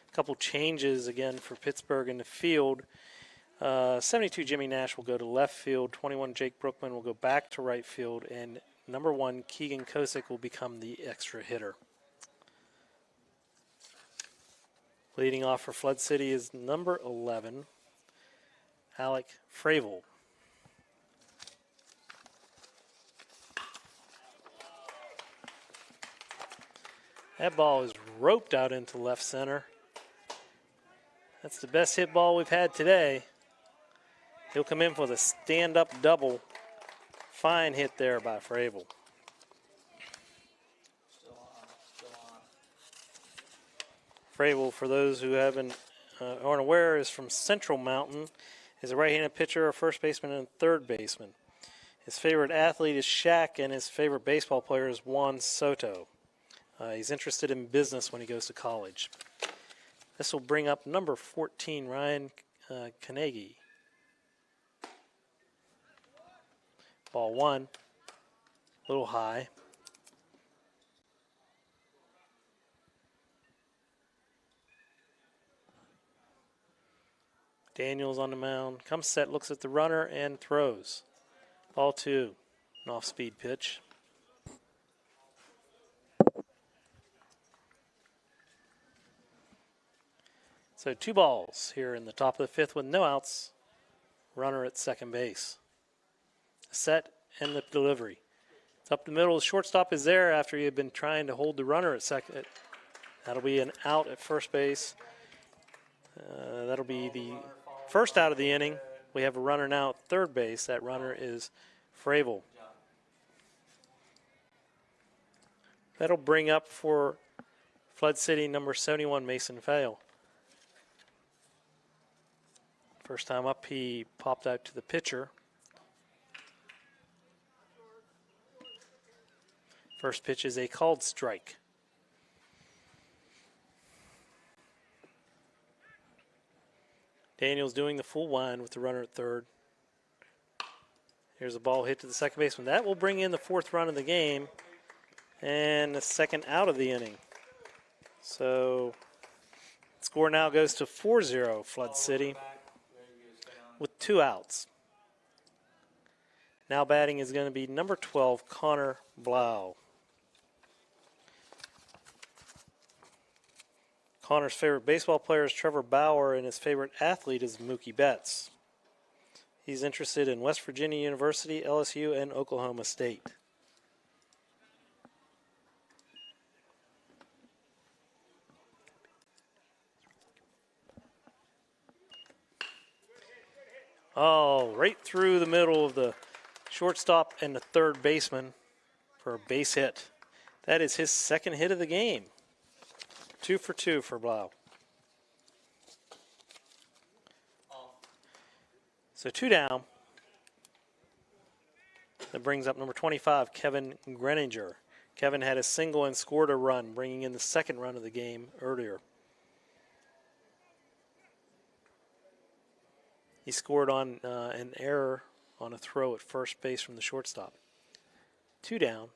A couple changes again for Pittsburg in the field. 72 Jimmy Nash will go to left field, 21 Jake Brookman will go back to right field, and number 1 Keegan Kosic will become the extra hitter. Leading off for Flood City is number 11, Alec Fravel. That ball is roped out into left center. That's the best hit ball we've had today. He'll come in for the stand-up double. Fine hit there by Fravel. Fravel, for those who aren't aware, is from Central Mountain. Is a right-handed pitcher, a first baseman, and a third baseman. His favorite athlete is Shaq, and his favorite baseball player is Juan Soto. He's interested in business when he goes to college. This will bring up number 14, Ryan Caneggi. Ball 1, a little high. Daniels on the mound. Comes set, looks at the runner, and throws. Ball 2. An off-speed pitch. So 2 balls here in the top of the 5th with no outs. Runner at second base. Set and the delivery. It's up the middle. The shortstop is there after he had been trying to hold the runner at second. That'll be an out at first base. That'll be the first out of the inning. We have a runner now at third base. That runner is Fravel. That'll bring up for Flood City number 71, Mason Fail. First time up, he popped out to the pitcher. First pitch is a called strike. Daniels doing the full wind with the runner at third. Here's a ball hit to the second baseman. That will bring in the 4th run of the game and the second out of the inning. So score now goes to 4-0 Flood City with 2 outs. Now batting is going to be number 12, Connor Blau. Connor's favorite baseball player is Trevor Bauer, and his favorite athlete is Mookie Betts. He's interested in West Virginia University, LSU, and Oklahoma State. Oh, right through the middle of the shortstop and the third baseman for a base hit. That is his second hit of the game. 2 for 2 for Blau. So 2 down. That brings up number 25, Kevin Greninger. Kevin had a single and scored a run, bringing in the second run of the game earlier. He scored on an error on a throw at first base from the shortstop. 2 down.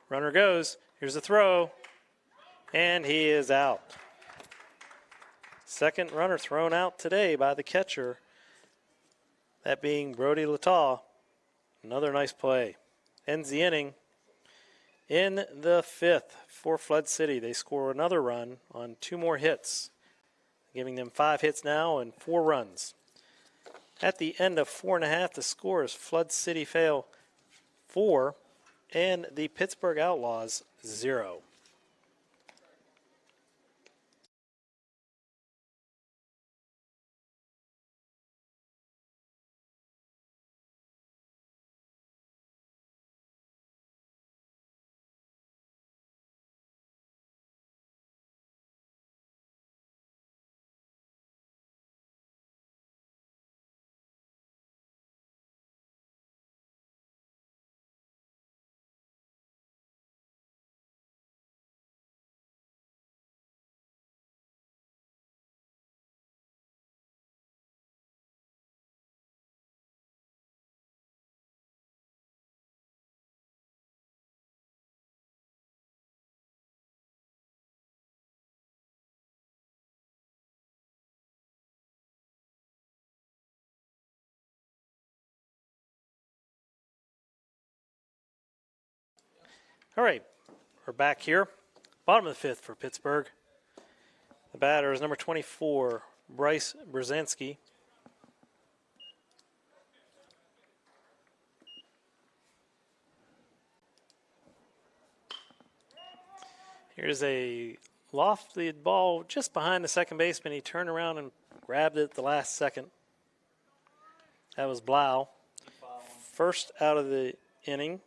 Runner goes. Here's the throw. And he is out. Second runner thrown out today by the catcher. That being Brody Lataw. Another nice play. Ends the inning. In the 5th for Flood City, they score another run on 2 more hits, giving them 5 hits now and 4 runs. At the end of 4.5, the score is Flood City fail 4 and the Pittsburg Outlaws 0. All right, we're back here. Bottom of the 5th for Pittsburgh. The batter is number 24, Bryce Brzezinski. Here's a lofted ball just behind the second baseman. He turned around and grabbed it at the last second. That was Blau. First out of the inning.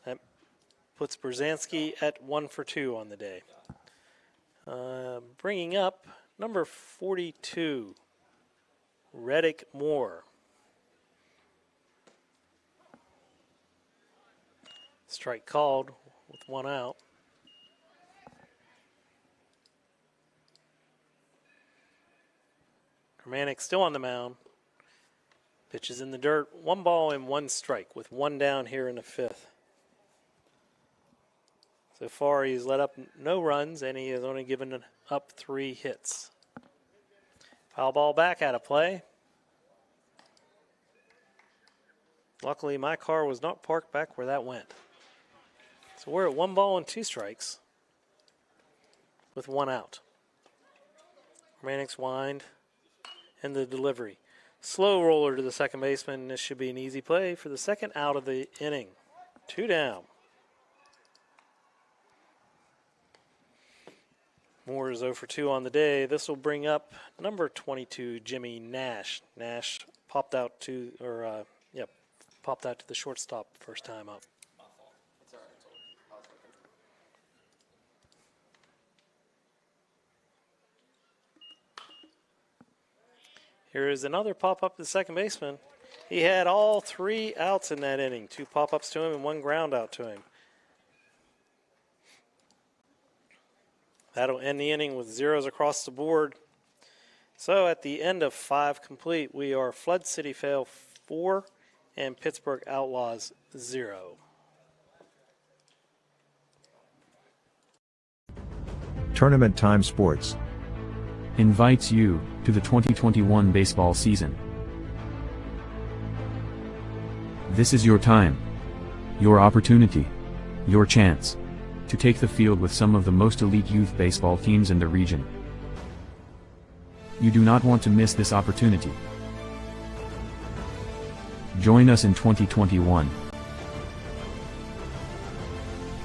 That puts Brzezinski at 1 for 2 on the day. Bringing up number 42, Reddick Moore. Strike called with 1 out. Romanek still on the mound. Pitches in the dirt. 1 ball and 1 strike with 1 down here in the 5th. So far, he's let up no runs, and he has only given up 3 hits. Foul ball back out of play. Luckily, my car was not parked back where that went. So we're at 1 ball and 2 strikes with 1 out. Romanek's wind and the delivery. Slow roller to the second baseman. This should be an easy play for the second out of the inning. 2 down. Moore is 0 for 2 on the day. This will bring up number 22, Jimmy Nash. Nash popped out to, popped out to the shortstop first time up. Here is another pop-up to the second baseman. He had all 3 outs in that inning. 2 pop-ups to him and 1 ground out to him. That'll end the inning with zeros across the board. So at the end of 5 complete, we are Flood City Fail 4 and Pittsburg Outlaws 0. Tournament Time Sports invites you to the 2021 baseball season. This is your time, your opportunity, your chance to take the field with some of the most elite youth baseball teams in the region. You do not want to miss this opportunity. Join us in 2021.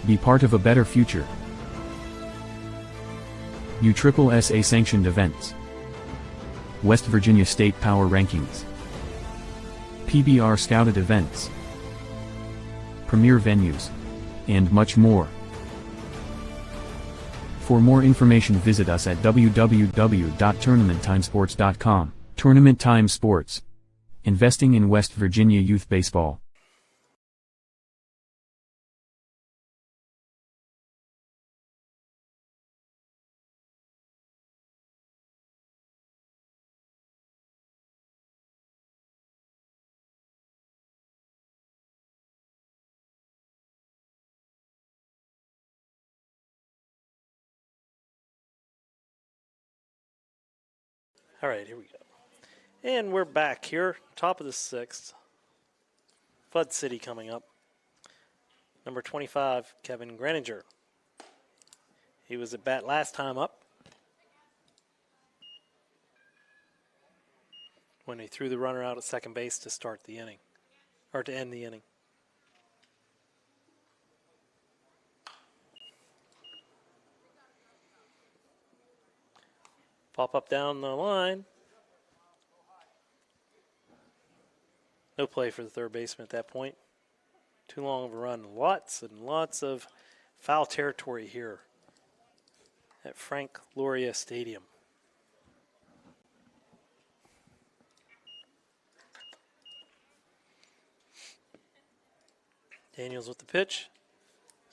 Be part of a better future. USSSA sanctioned events. West Virginia State Power Rankings. PBR scouted events. Premier venues. And much more. For more information visit us at www.tournamenttimesports.com. Tournament Time Sports. Investing in West Virginia youth baseball. All right, here we go. And we're back here, top of the 6th. Flood City coming up. Number 25, Kevin Greninger. He was at bat last time up when he threw the runner out at second base to start the inning, or to end the inning. Pop up down the line. No play for the third baseman at that point. Too long of a run. Lots and lots of foul territory here at Frank Loria Stadium. Daniels with the pitch.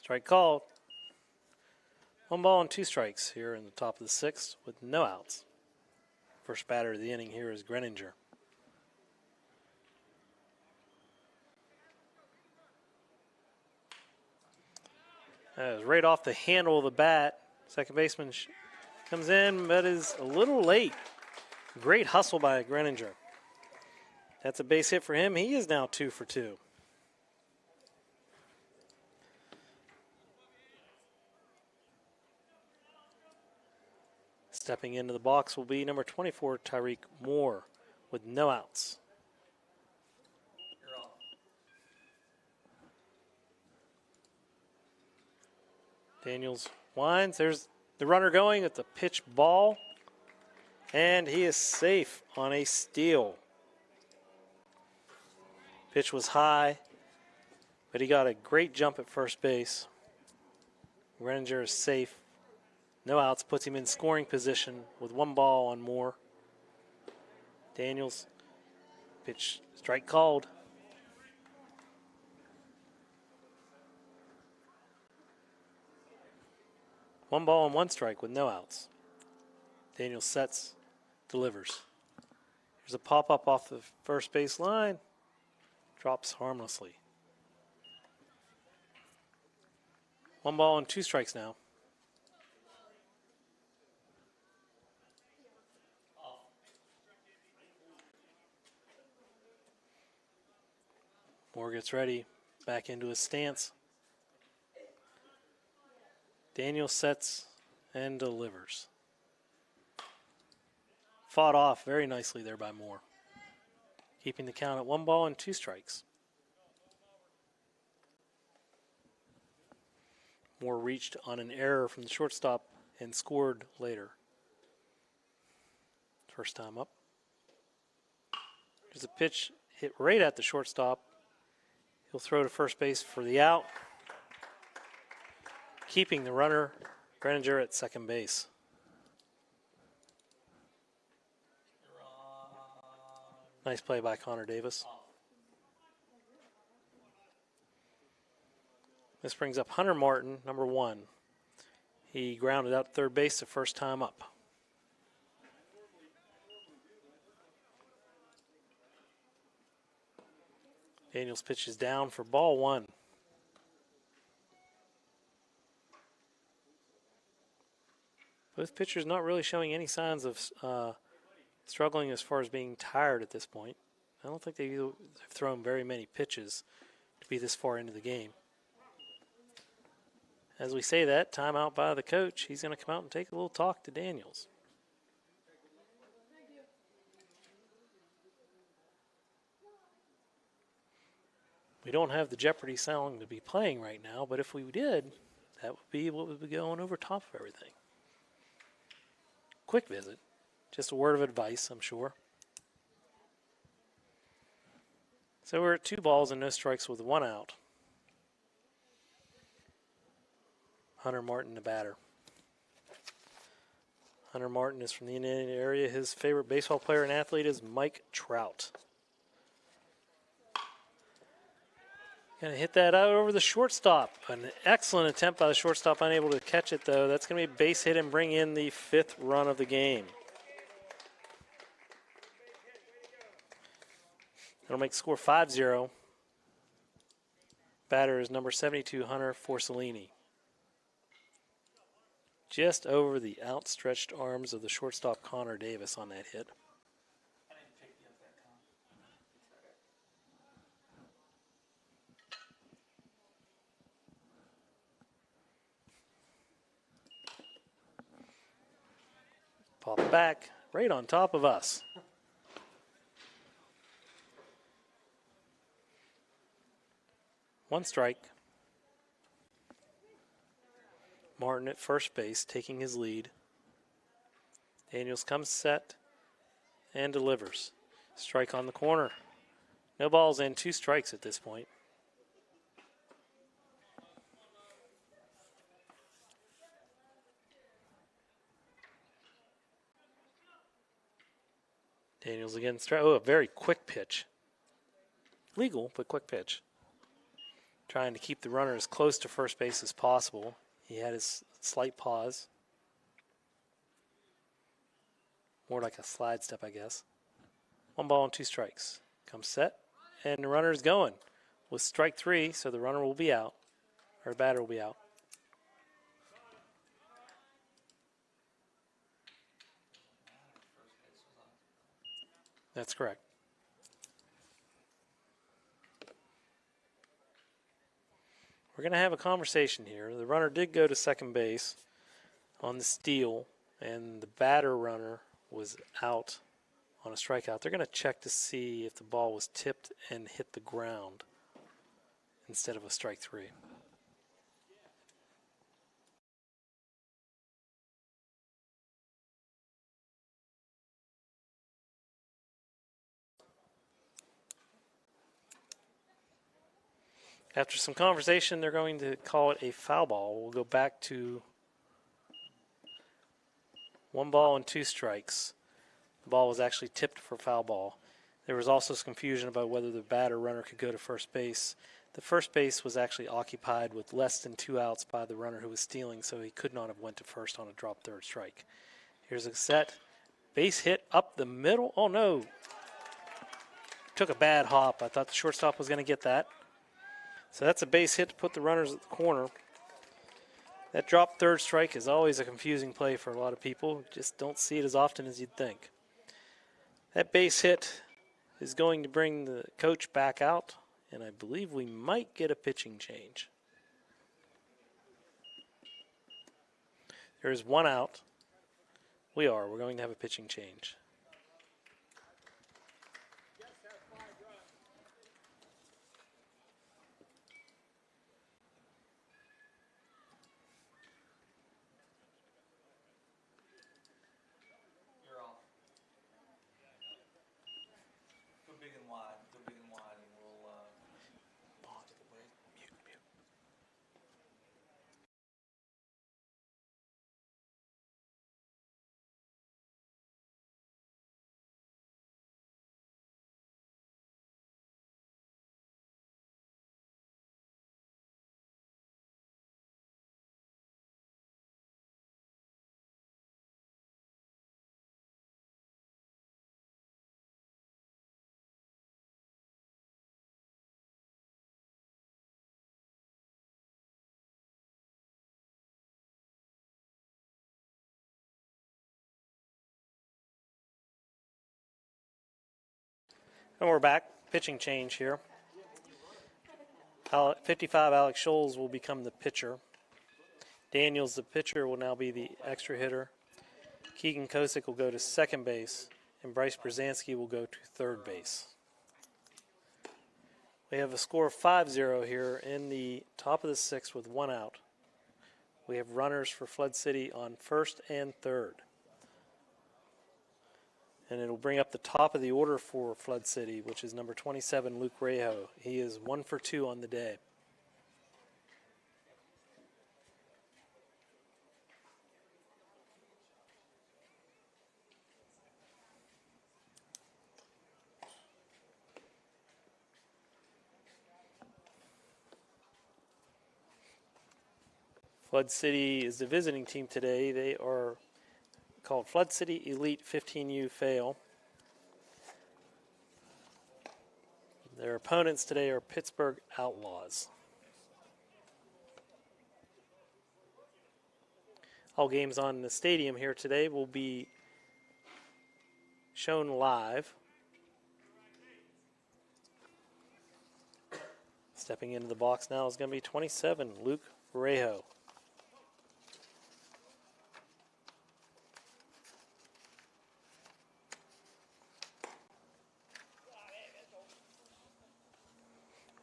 Strike called. 1 ball and 2 strikes here in the top of the 6th with no outs. First batter of the inning here is Greninger. That is right off the handle of the bat. Second baseman comes in, but is a little late. Great hustle by Greninger. That's a base hit for him. He is now 2 for 2. Stepping into the box will be number 24, Reddick Moore, with no outs. Daniels winds. There's the runner going at the pitch ball. And he is safe on a steal. Pitch was high, but he got a great jump at first base. Greninger is safe. No outs, puts him in scoring position with 1 ball on Moore. Daniels, pitch, strike called. One ball and 1 strike with no outs. Daniels sets, delivers. Here's a pop-up off the first base line. Drops harmlessly. 1 ball and 2 strikes now. Moore gets ready, back into his stance. Daniels sets and delivers. Fought off very nicely there by Moore. Keeping the count at 1 ball and 2 strikes. Moore reached on an error from the shortstop and scored later. First time up. There's a pitch hit right at the shortstop. He'll throw to first base for the out. Keeping the runner, Greninger, at second base. Nice play by Connor Davis. This brings up Hunter Martin, number 1. He grounded out third base the first time up. Daniels pitches down for ball 1. Both pitchers not really showing any signs of struggling as far as being tired at this point. I don't think they've thrown very many pitches to be this far into the game. As we say that, timeout by the coach. He's going to come out and take a little talk to Daniels. We don't have the Jeopardy song to be playing right now, but if we did, that would be what would be going over top of everything. Quick visit. Just a word of advice, I'm sure. So we're at 2 balls and no strikes with 1 out. Hunter Martin, the batter. Hunter Martin is from the Indiana area. His favorite baseball player and athlete is Mike Trout. Going to hit that out over the shortstop. An excellent attempt by the shortstop, unable to catch it though. That's going to be a base hit and bring in the 5th run of the game. That'll make the score 5-0. Batter is number 72, Hunter Forcellini. Just over the outstretched arms of the shortstop Connor Davis on that hit. Pop back right on top of us. One strike. Martin at first base, taking his lead. Daniels comes set and delivers. Strike on the corner. No balls and 2 strikes at this point. Daniels again. Oh, a very quick pitch. Legal, but quick pitch. Trying to keep the runner as close to first base as possible. He had his slight pause. More like a slide step, I guess. 1 ball and 2 strikes. Comes set, and the runner is going with strike 3, so the runner will be out, or the batter will be out. That's correct. We're going to have a conversation here. The runner did go to second base on the steal, and the batter runner was out on a strikeout. They're going to check to see if the ball was tipped and hit the ground instead of a strike 3. After some conversation, they're going to call it a foul ball. We'll go back to 1 ball and 2 strikes. The ball was actually tipped for foul ball. There was also some confusion about whether the batter runner could go to first base. The first base was actually occupied with less than 2 outs by the runner who was stealing, so he could not have went to first on a drop third strike. Here's a set. Base hit up the middle. Oh, no. Took a bad hop. I thought the shortstop was going to get that. So that's a base hit to put the runners at the corner. That drop third strike is always a confusing play for a lot of people. Just don't see it as often as you'd think. That base hit is going to bring the coach back out, and I believe we might get a pitching change. There's one out. We're going to have a pitching change. You're off. Go big and wide. Go big and wide, and we'll. Mute. And we're back. Pitching change here. 55 Alex Schulz will become the pitcher. Daniels, the pitcher, will now be the extra hitter. Keegan Kosic will go to second base, and Bryce Brzezinski will go to third base. We have a score of 5-0 here in the top of the sixth with one out. We have runners for Flood City on first and third. And it'll bring up the top of the order for Flood City, which is number 27, Luke Rejo. He is 1 for 2 on the day. Flood City is the visiting team today. They are called Flood City Elite 15U Fail. Their opponents today are Pittsburg Outlaws. All games on the stadium here today will be shown live. Stepping into the box now is going to be 27, Luke Rejo.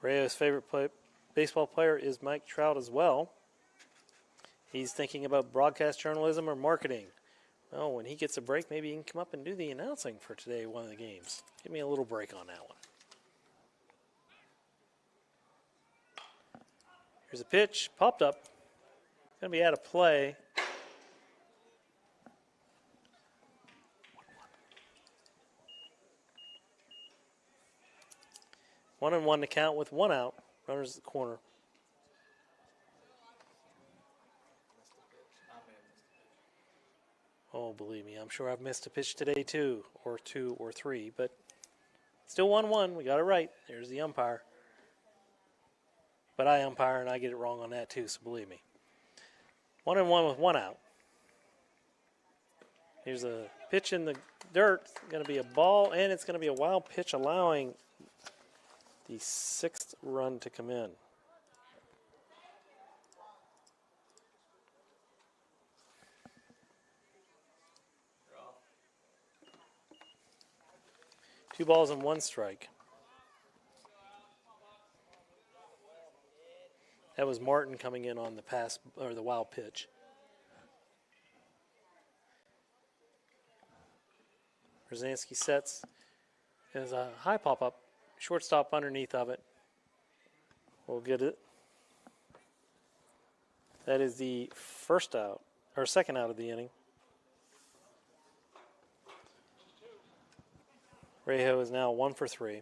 Rejo's favorite baseball player is Mike Trout as well. He's thinking about broadcast journalism or marketing. Well, when he gets a break, maybe he can come up and do the announcing for today, one of the games. Give me a little break on that one. Here's a pitch, popped up. Going to be out of play. One and one to count with one out. Runners at the corner. Oh, believe me, I'm sure I've missed a pitch today too, or two or three, but still 1-1. We got it right. There's the umpire. But I umpire and I get it wrong on that too, so believe me. 1-1 with one out. Here's a pitch in the dirt. It's going to be a ball, and it's going to be a wild pitch, allowing the sixth run to come in. Two balls and one strike. That was Martin coming in on the pass or the wild pitch. Brzezinski sets. There's a high pop-up. Shortstop underneath of it. We'll get it. That is the first out, or second out of the inning. Rejo is now 1 for 3.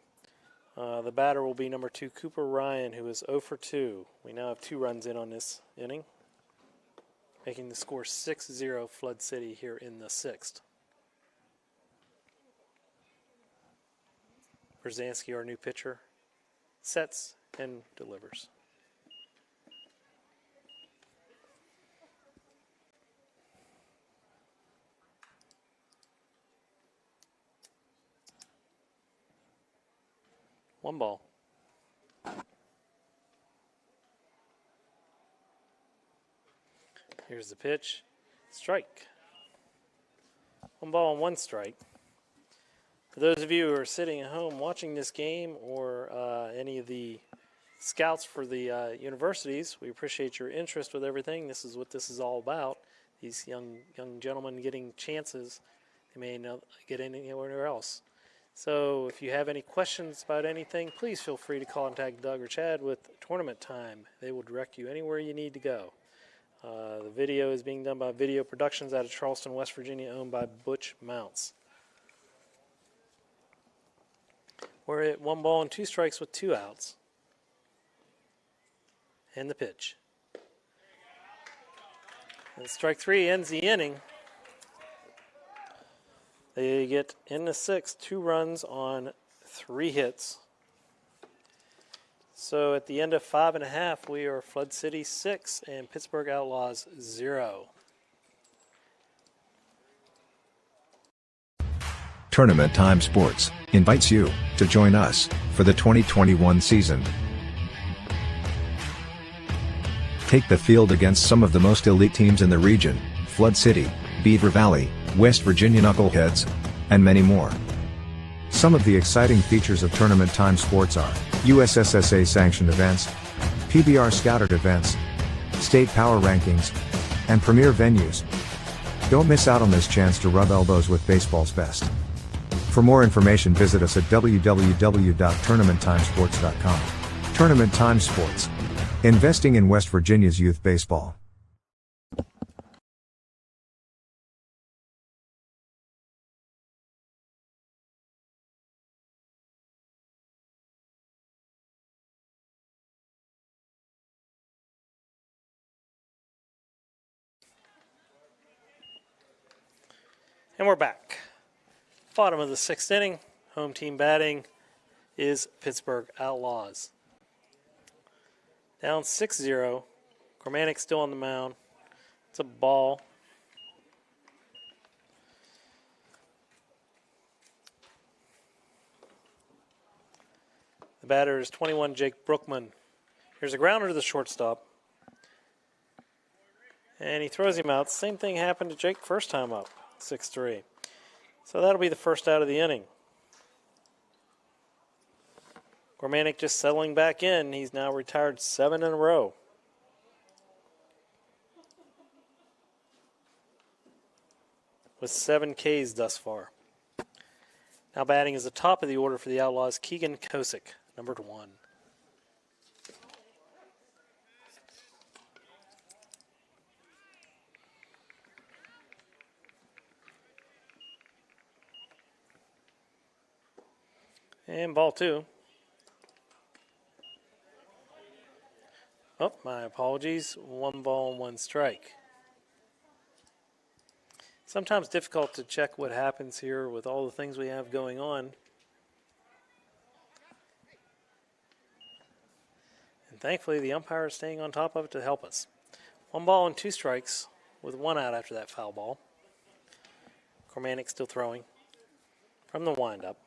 The batter will be number 2, Cooper Ryan, who is 0 for 2. We now have 2 runs in on this inning, making the score 6-0 Flood City here in the sixth. Brzezinski, our new pitcher, sets and delivers. 1 ball. Here's the pitch. Strike. 1 ball and 1 strike. For those of you who are sitting at home watching this game or any of the scouts for the universities, we appreciate your interest with everything. This is what this is all about. These young gentlemen getting chances they may not get anywhere else. So if you have any questions about anything, please feel free to contact Doug or Chad with Tournament Time. They will direct you anywhere you need to go. The video is being done by Video Productions out of Charleston, West Virginia, owned by Butch Mounts. We're at 1 ball and 2 strikes with 2 outs. And the pitch. And strike 3 ends the inning. They get in the 6th 2 runs on 3 hits. So at the end of 5 1/2, we are Flood City 6 and Pittsburg Outlaws 0. Tournament Time Sports invites you to join us for the 2021 season. Take the field against some of the most elite teams in the region: Flood City, Beaver Valley, West Virginia Knuckleheads, and many more. Some of the exciting features of Tournament Time Sports are USSSA sanctioned events, PBR scouted events, state power rankings, and premier venues. Don't miss out on this chance to rub elbows with baseball's best. For more information, visit us at www.tournamenttimesports.com. Tournament Time Sports. Investing in West Virginia's youth baseball. And we're back. Bottom of the 6th inning. Home team batting is Pittsburg Outlaws. Down 6-0. Greeninger still on the mound. It's a ball. The batter is 21, Jake Brookman. Here's a grounder to the shortstop. And he throws him out. Same thing happened to Jake first time up, 6-3. So that'll be the first out of the inning. Greninger just settling back in. He's now retired 7 in a row. With 7 Ks thus far. Now batting is the top of the order for the Outlaws, Keegan Kosic, number 1. And ball 2. Oh, my apologies. 1 ball and 1 strike. Sometimes difficult to check what happens here with all the things we have going on. And thankfully, the umpire is staying on top of it to help us. 1 ball and 2 strikes with 1 out after that foul ball. Greninger still throwing from the windup.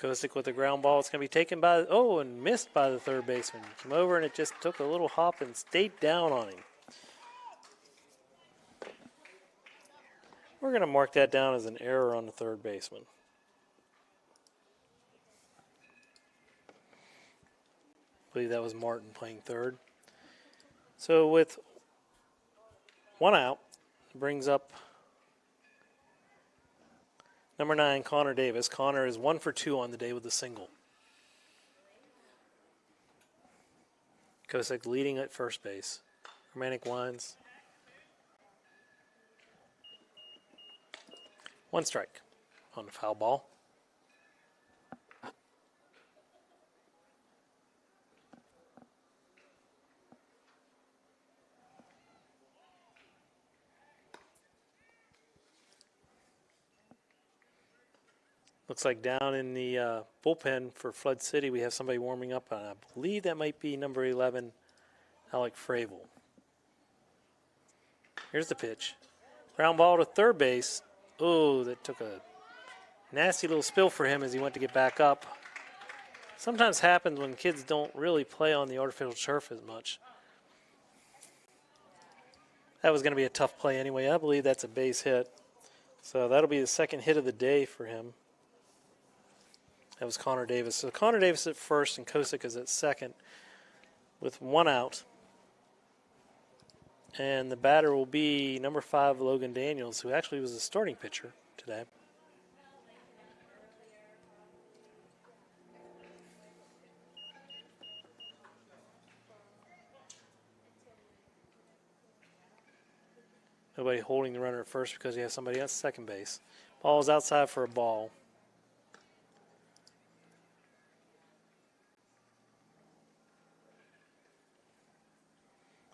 Kosic with the ground ball. It's going to be taken by, and missed by the third baseman. Came over and it just took a little hop and stayed down on him. We're going to mark that down as an error on the third baseman. I believe that was Martin playing third. So with 1 out, brings up number 9, Connor Davis. Connor is 1 for 2 on the day with a single. Kosic leading at first base. Greninger winds. 1 strike on the foul ball. Looks like down in the bullpen for Flood City, we have somebody warming up. I believe that might be number 11, Alec Fravel. Here's the pitch. Ground ball to third base. Oh, that took a Nasty little spill for him as he went to get back up. Sometimes happens when kids don't really play on the artificial turf as much. That was going to be a tough play anyway. I believe that's a base hit. So that'll be the second hit of the day for him. That was Connor Davis. So Connor Davis at first and Kosic is at second with 1 out. And the batter will be number 5, Logan Daniels, who actually was a starting pitcher today. Nobody holding the runner at first because he has somebody at second base. Ball is outside for a ball.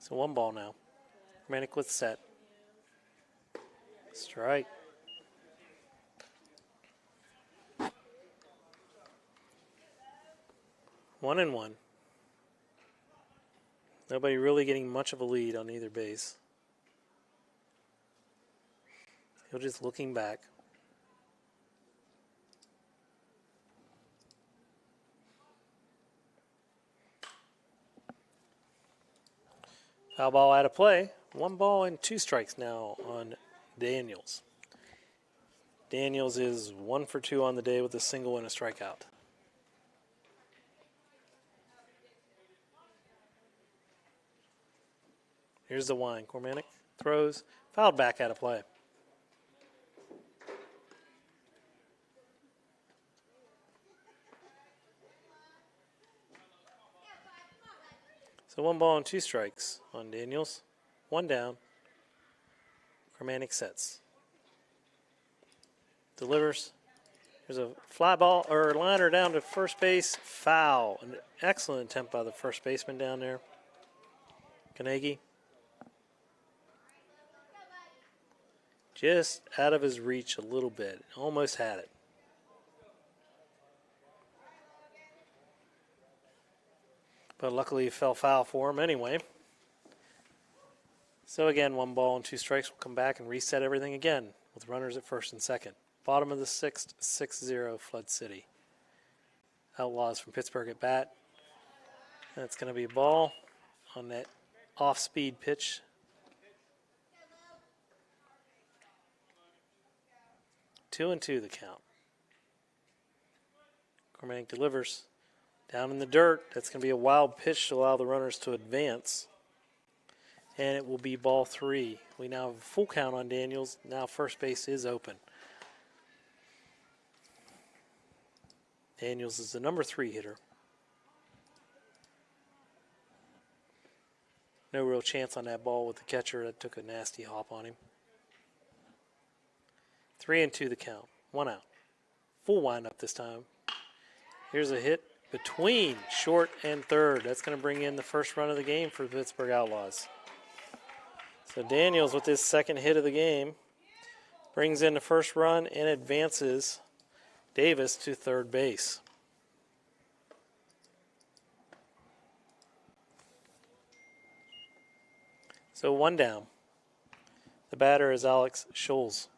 So 1 ball now. Romantic with set. Strike. One and one. Nobody really getting much of a lead on either base. He'll just looking back. Foul ball out of play. 1 ball and 2 strikes now on Daniels. Daniels is 1 for 2 on the day with a single and a strikeout. Here's the wind. Cormanic throws. Fouled back out of play. So 1 ball and 2 strikes on Daniels. 1 down. Cormanic sets. Delivers. There's a fly ball or liner down to first base. Foul. An excellent attempt by the first baseman down there. Caneggi. Just out of his reach a little bit. Almost had it. But luckily it fell foul for him anyway. So again, 1 ball and 2 strikes. Will come back and reset everything again with runners at first and second. Bottom of the 6th, 6-0 Flood City. Outlaws from Pittsburg at bat. That's going to be a ball on that off-speed pitch. Two and 2 the count. Cormanic delivers. Down in the dirt, that's going to be a wild pitch to allow the runners to advance. And it will be ball 3. We now have a full count on Daniels. Now first base is open. Daniels is the number 3 hitter. No real chance on that ball with the catcher. That took a nasty hop on him. 3 and 2 the count. 1 out. Full windup this time. Here's a hit between short and third. That's going to bring in the first run of the game for the Pittsburg Outlaws. So Daniels with his second hit of the game brings in the first run and advances Davis to third base. So 1 down. The batter is Alex Schulz.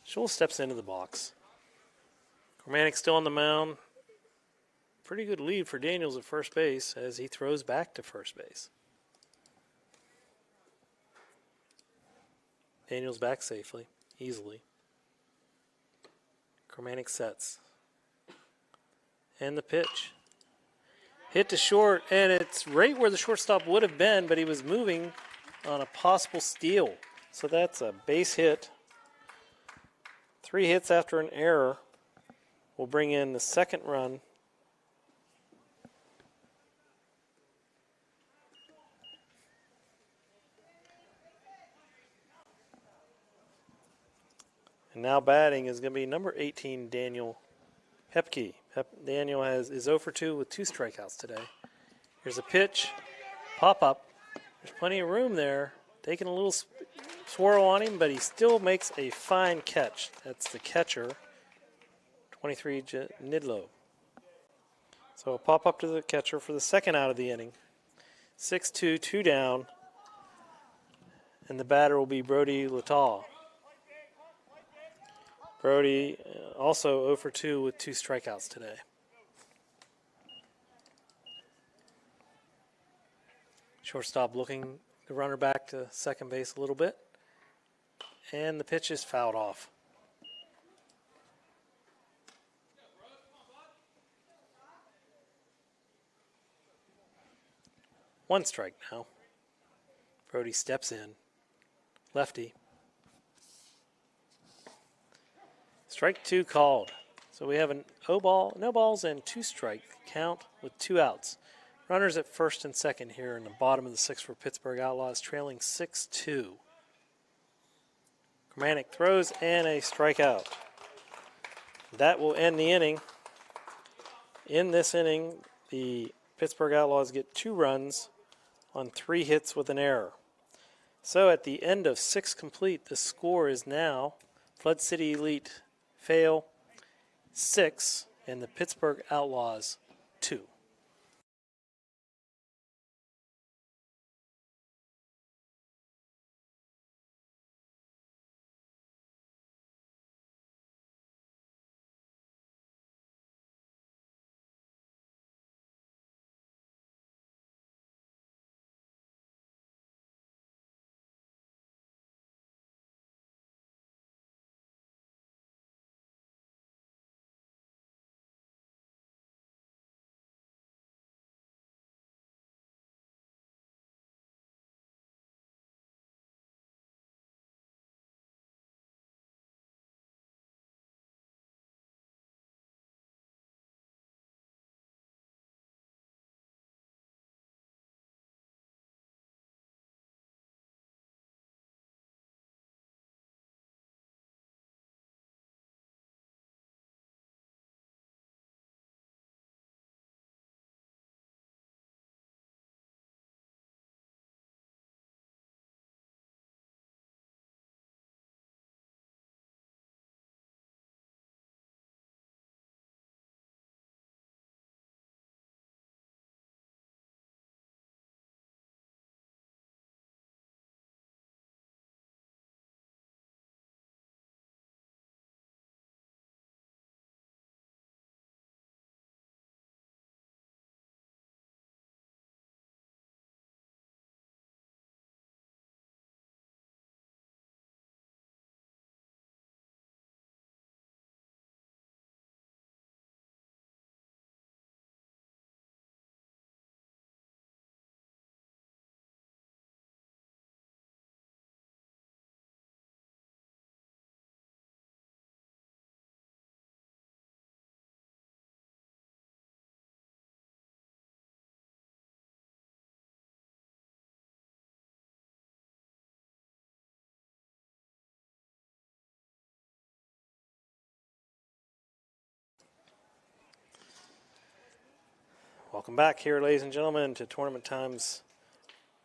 Schulz steps into the box. Cormanic still on the mound. Pretty good lead for Daniels at first base as he throws back to first base. Daniels back safely, easily. Cormanic sets. And the pitch. Hit to short, and it's right where the shortstop would have been, but he was moving on a possible steal. So that's a base hit. 3 hits after an error will bring in the second run. And now batting is going to be number 18, Daniel Hepke. Daniel is 0 for 2 with 2 strikeouts today. Here's a pitch, pop up. There's plenty of room there. Taking a little swirl on him, but he still makes a fine catch. That's the catcher. 23, Genitalo. So a pop up to the catcher for the second out of the inning. 6-2, 2 down. And the batter will be Brody Littall. Brody also 0 for 2 with 2 strikeouts today. Shortstop looking the runner back to second base a little bit. And the pitch is fouled off. One strike now. Brody steps in. Lefty. Strike 2 called. So we have an no balls and 2 strike count with 2 outs. Runners at first and second here in the bottom of the 6th for Pittsburg Outlaws, trailing 6-2. Greninger throws and a strikeout. That will end the inning. In this inning, the Pittsburg Outlaws get 2 runs on 3 hits with an error. So at the end of 6 complete, the score is now Flood City Elite fail 6 and the Pittsburg Outlaws 2. Welcome back here, ladies and gentlemen, to Tournament Time's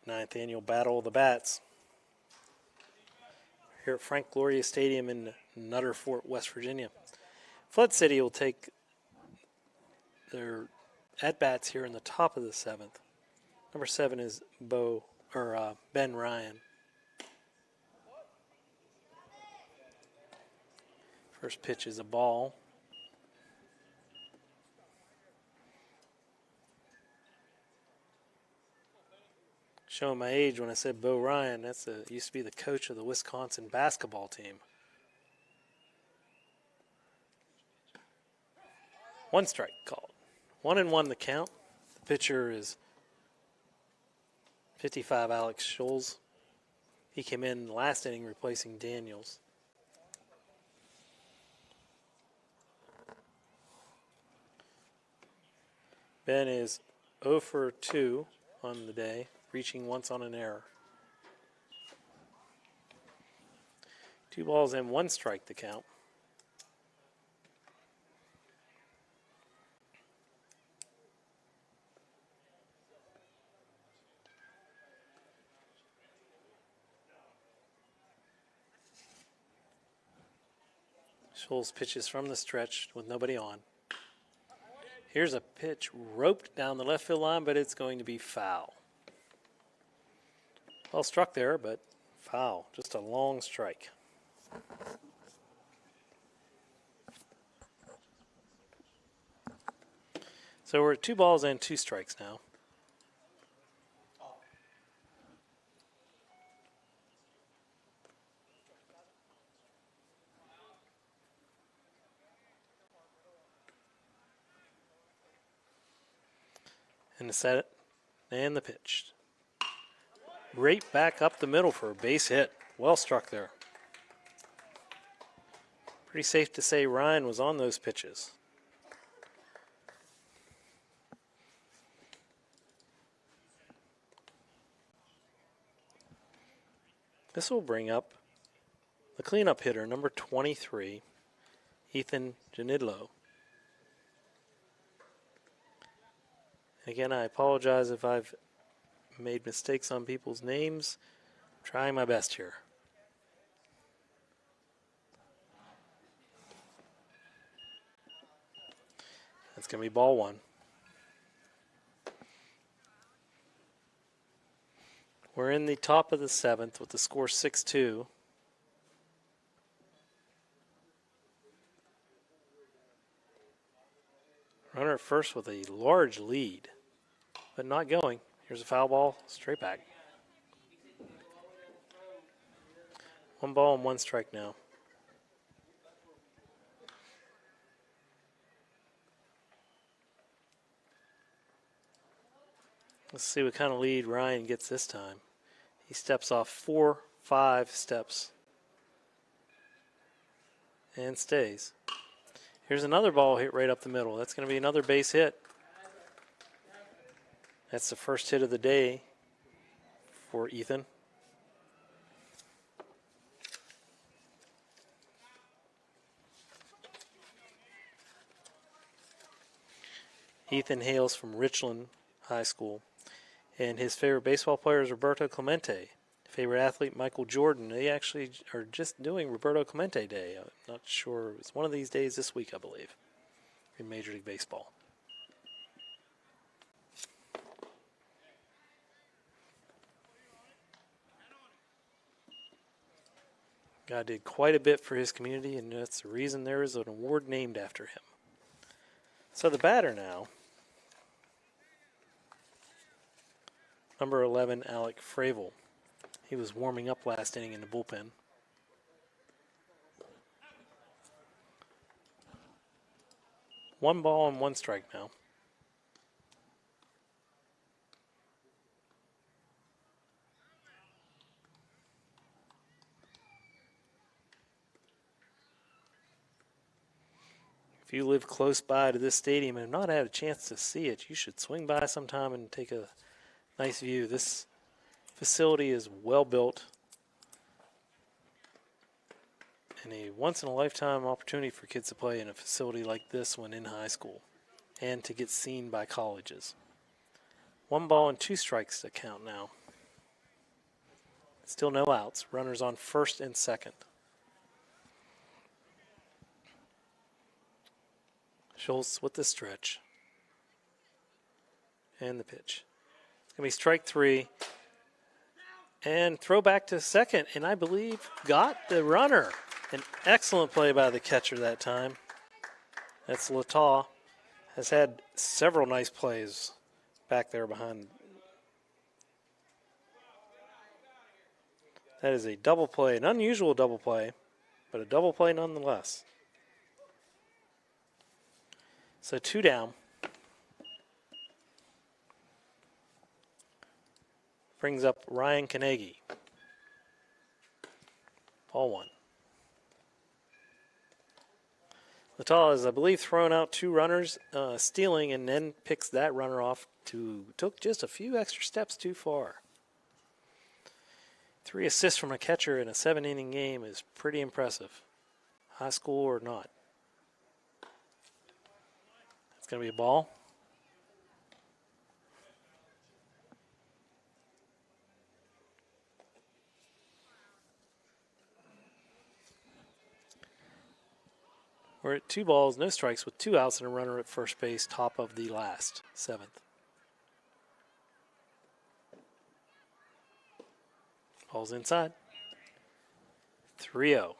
9th annual Battle of the Bats. Here at Frank Gloria Stadium in Nutter Fort, West Virginia. Flood City will take their at-bats here in the top of the 7th. Number 7 is Ben Ryan. First pitch is a ball. Showing my age when I said Bo Ryan. Used to be the coach of the Wisconsin basketball team. 1 strike called. 1-1 the count. The pitcher is 55 Alex Schulz. He came in last inning replacing Daniels. Ben is 0 for 2 on the day, reaching once on an error. 2 balls and 1 strike to count. Schulz pitches from the stretch with nobody on. Here's a pitch roped down the left field line, but it's going to be foul. Well struck there, but foul. Just a long strike. So we're at 2 balls and 2 strikes now. And the set and the pitch. Right back up the middle for a base hit. Well struck there. Pretty safe to say Ryan was on those pitches. This will bring up the cleanup hitter, number 23, Ethan Genitalo. Again, I apologize if I've made mistakes on people's names. I'm trying my best here. That's going to be ball 1. We're in the top of the 7th with the score 6-2. Runner at first with a large lead, but not going. Here's a foul ball, straight back. 1 ball and 1 strike now. Let's see what kind of lead Ryan gets this time. He steps off 4, 5 steps and stays. Here's another ball hit right up the middle. That's going to be another base hit. That's the first hit of the day for Ethan. Ethan hails from Richland High School, and his favorite baseball player is Roberto Clemente. Favorite athlete, Michael Jordan. They actually are just doing Roberto Clemente Day. I'm not sure. It's one of these days this week, I believe, in Major League Baseball. Guy did quite a bit for his community, and that's the reason there is an award named after him. So the batter now, number 11, Alec Fravel. He was warming up last inning in the bullpen. One ball and 1 strike now. If you live close by to this stadium and have not had a chance to see it, you should swing by sometime and take a nice view. This facility is well built and a once-in-a-lifetime opportunity for kids to play in a facility like this when in high school and to get seen by colleges. 1 ball and 2 strikes to count now. Still no outs. Runners on first and second. Schulz with the stretch. And the pitch. It's going to be strike 3. And throw back to second, and I believe got the runner. An excellent play by the catcher that time. That's Lataw. Has had several nice plays back there behind. That is a double play, an unusual double play, but a double play nonetheless. So 2 down. Brings up Ryan Caneggi. Ball 1. Lataw has, I believe, thrown out 2 runners, stealing, and then picks that runner off took just a few extra steps too far. 3 assists from a catcher in a 7-inning game is pretty impressive, high school or not. It's going to be a ball. We're at 2 balls, no strikes with 2 outs and a runner at first base, top of the last, 7th. Ball's inside. 3-0.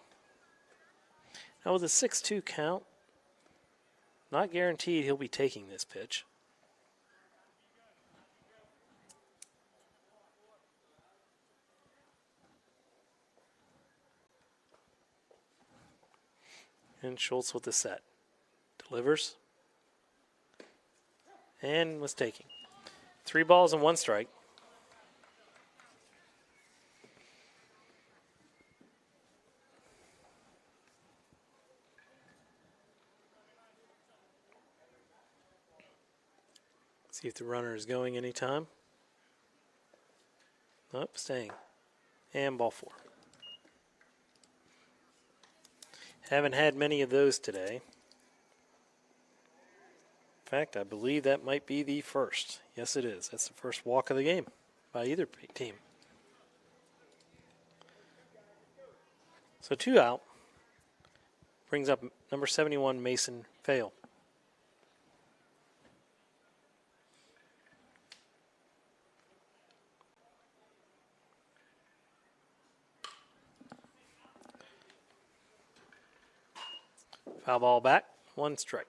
Now with a 6-2 count, not guaranteed he'll be taking this pitch. And Schulz with the set. Delivers. And was taking. 3 balls and 1 strike. See if the runner is going anytime. Nope, staying. And ball 4. Haven't had many of those today. In fact, I believe that might be the first. Yes, it is. That's the first walk of the game by either team. So 2 out. Brings up number 71, Mason Fail. Foul ball back, 1 strike.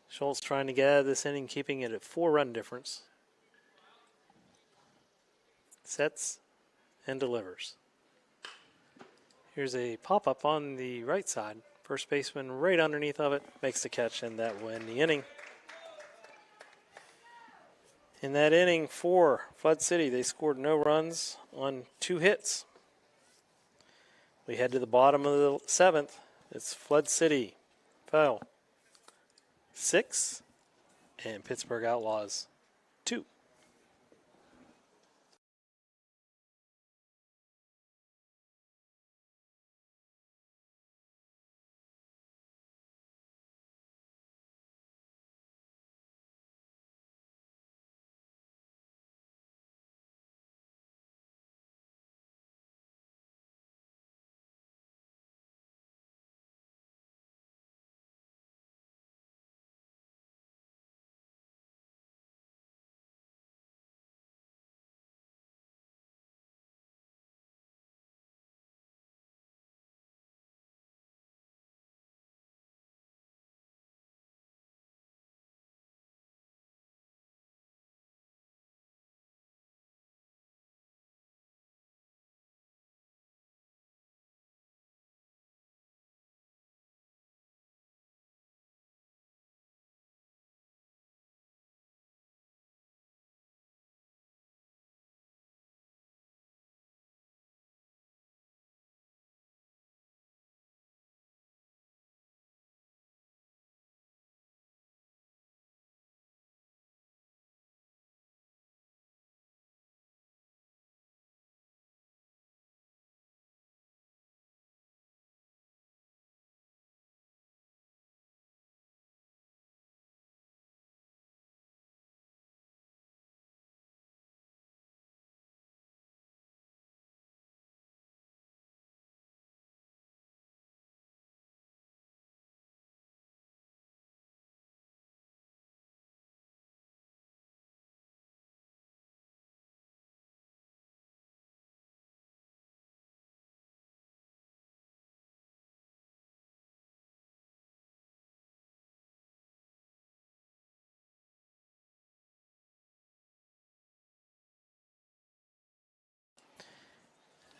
Schulz trying to get out of this inning, keeping it at 4-run difference. Sets and delivers. Here's a pop-up on the right side. First baseman right underneath of it makes the catch, and that will end the inning. In that inning for Flood City, they scored no runs on 2 hits. We head to the bottom of the 7th. It's Flood City, foul, 6, and Pittsburg Outlaws, 2.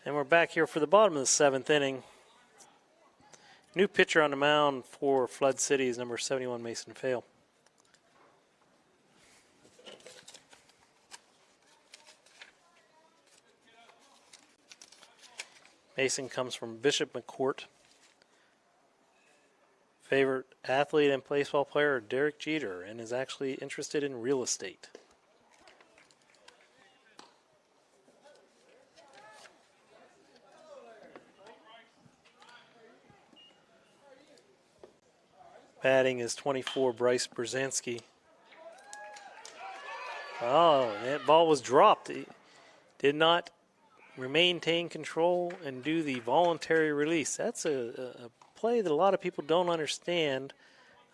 And we're back here for the bottom of the 7th inning. New pitcher on the mound for Flood City is number 71, Mason Fail. Mason comes from Bishop McCourt. Favorite athlete and baseball player, Derek Jeter, and is actually interested in real estate. Batting is 24, Bryce Brzezinski. Oh, that ball was dropped. He did not maintain control and do the voluntary release. That's a play that a lot of people don't understand.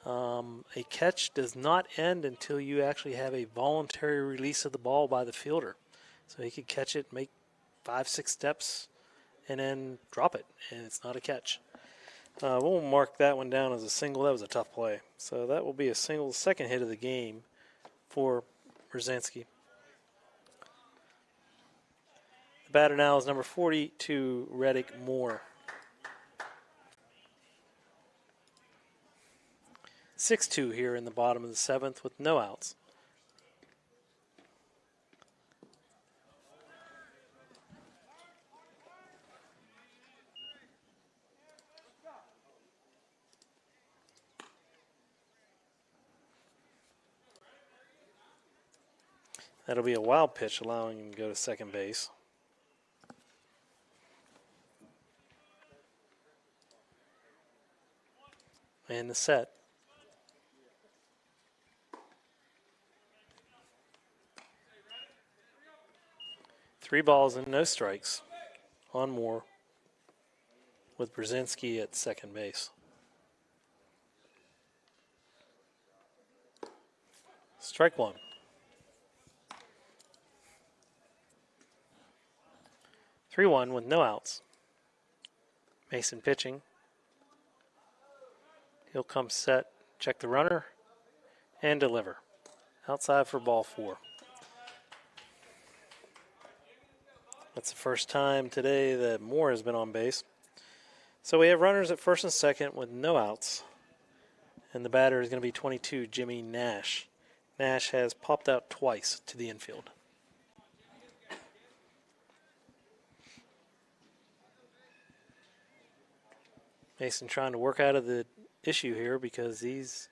A catch does not end until you actually have a voluntary release of the ball by the fielder. So he could catch it, make 5-6 steps, and then drop it, and it's not a catch. We'll mark that one down as a single. That was a tough play. So that will be a single, second hit of the game for Brzezinski. The batter now is number 42, Reddick Moore. 6-2 here in the bottom of the seventh with no outs. That'll be a wild pitch, allowing him to go to second base. And the set. Three balls and no strikes on Moore with Brzezinski at second base. Strike one. 3-1 with no outs. Mason pitching. He'll come set, check the runner, and deliver. Outside for ball 4. That's the first time today that Moore has been on base. So we have runners at first and second with no outs. And the batter is going to be 22, Jimmy Nash. Nash has popped out twice to the infield. Mason trying to work out of the issue here because these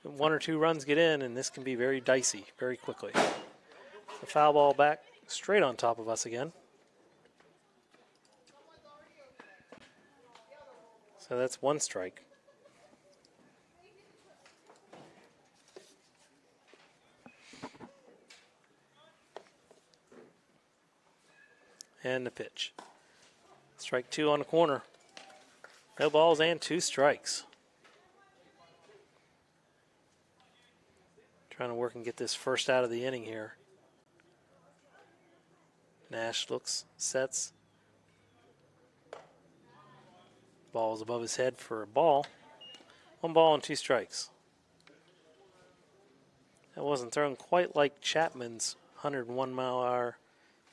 1 or 2 runs get in, and this can be very dicey very quickly. The foul ball back straight on top of us again. So that's 1 strike. And the pitch. Strike 2 on the corner. No balls and 2 strikes. Trying to work and get this first out of the inning here. Nash looks, sets. Ball is above his head for a ball. 1 ball and 2 strikes. That wasn't thrown quite like Chapman's 101-mile-an-hour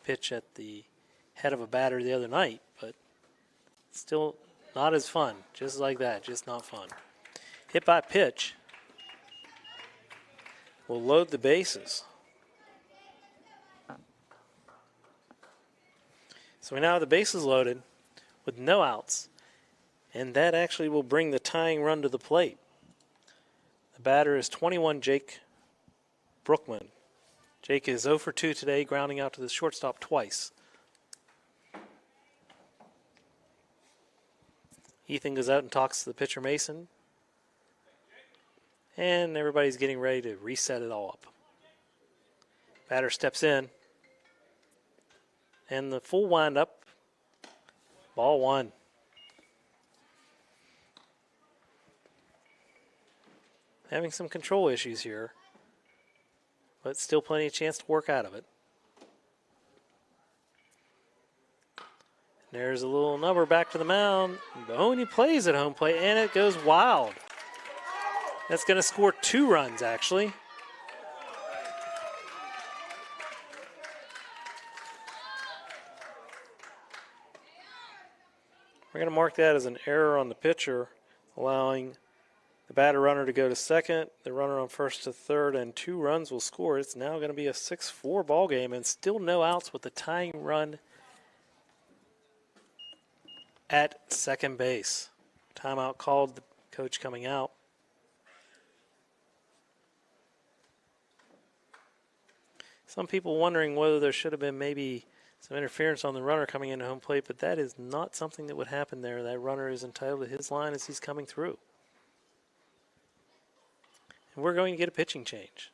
pitch at the head of a batter the other night, but still not as fun. Just like that, just not fun. Hit by pitch will load the bases. So we now have the bases loaded with no outs, and that actually will bring the tying run to the plate. The batter is 21, Jake Brookman. Jake is 0 for 2 today, grounding out to the shortstop twice. Ethan goes out and talks to the pitcher Mason. And everybody's getting ready to reset it all up. Batter steps in. And the full windup. Ball 1. Having some control issues here. But still plenty of chance to work out of it. There's a little number back to the mound. Mahoney plays at home plate, and it goes wild. That's going to score 2 runs, actually. We're going to mark that as an error on the pitcher, allowing the batter runner to go to second, the runner on first to third, and 2 runs will score. It's now going to be a 6-4 ball game, and still no outs with the tying run at second base. Timeout called, the coach coming out. Some people wondering whether there should have been maybe some interference on the runner coming into home plate, but that is not something that would happen there. That runner is entitled to his line as he's coming through. And we're going to get a pitching change.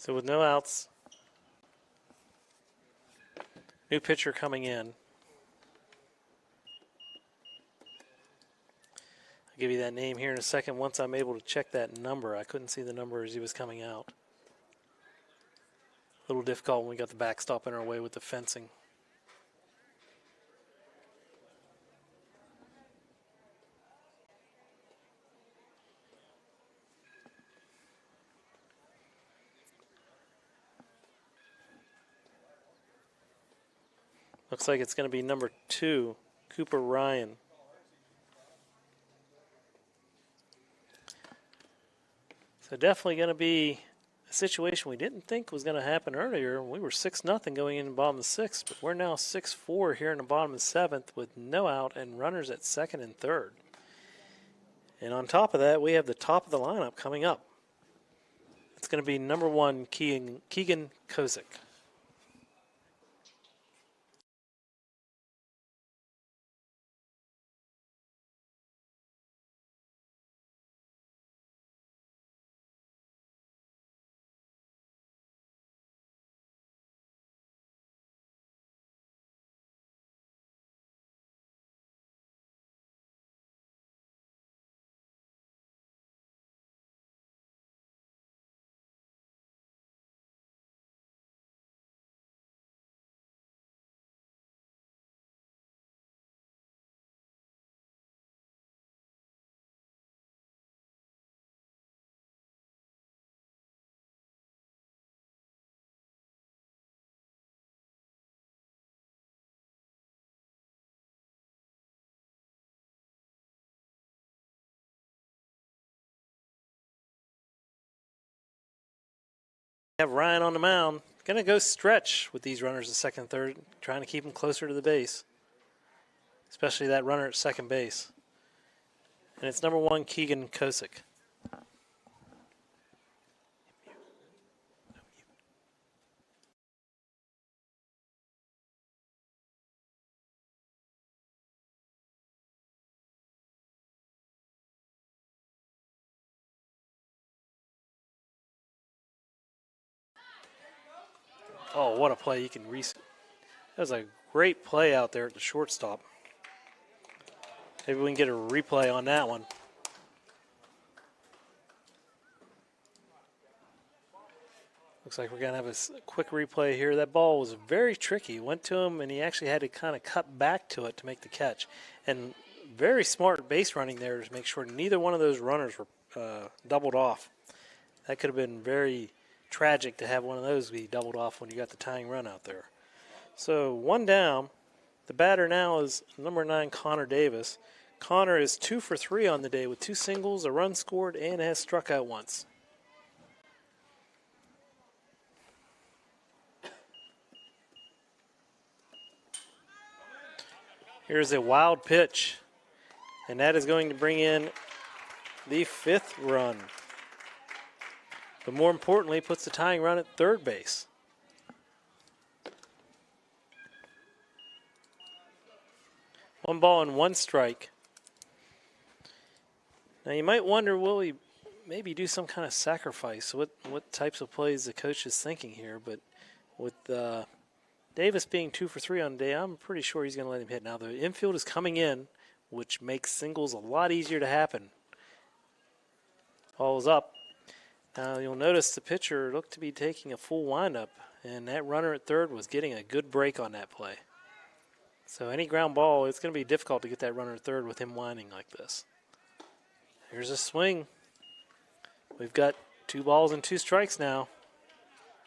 So with no outs, new pitcher coming in. I'll give you that name here in a second once I'm able to check that number. I couldn't see the number as he was coming out. A little difficult when we got the backstop in our way with the fencing. Looks like it's going to be number 2, Cooper Ryan. So definitely going to be a situation we didn't think was going to happen earlier. We were 6-0 going in the bottom of the 6th, but we're now 6-4 here in the bottom of the 7th with no out and runners at 2nd and 3rd. And on top of that, we have the top of the lineup coming up. It's going to be number 1, Keegan Kosic. Have Ryan on the mound. Going to go stretch with these runners at 2nd and 3rd, trying to keep them closer to the base, especially that runner at 2nd base. And it's number 1, Keegan Kosic. Oh, what a play. You can that was a great play out there at the shortstop. Maybe we can get a replay on that one. Looks like we're going to have a quick replay here. That ball was very tricky. Went to him, and he actually had to kind of cut back to it to make the catch. And very smart base running there to make sure neither one of those runners were doubled off. That could have been very tragic to have one of those be doubled off when you got the tying run out there. So 1 down. The batter now is number 9, Connor Davis. Connor is 2 for 3 on the day with 2 singles, a run scored, and has struck out once. Here's a wild pitch, and that is going to bring in the 5th run. But more importantly, puts the tying run at 3rd base. One ball and 1 strike. Now you might wonder, will he maybe do some kind of sacrifice? What types of plays the coach is thinking here? But with Davis being 2 for 3 on the day, I'm pretty sure he's going to let him hit. Now the infield is coming in, which makes singles a lot easier to happen. Ball is up. Now you'll notice the pitcher looked to be taking a full windup, and that runner at 3rd was getting a good break on that play. So any ground ball, it's going to be difficult to get that runner at 3rd with him winding like this. Here's a swing. We've got 2 balls and 2 strikes now.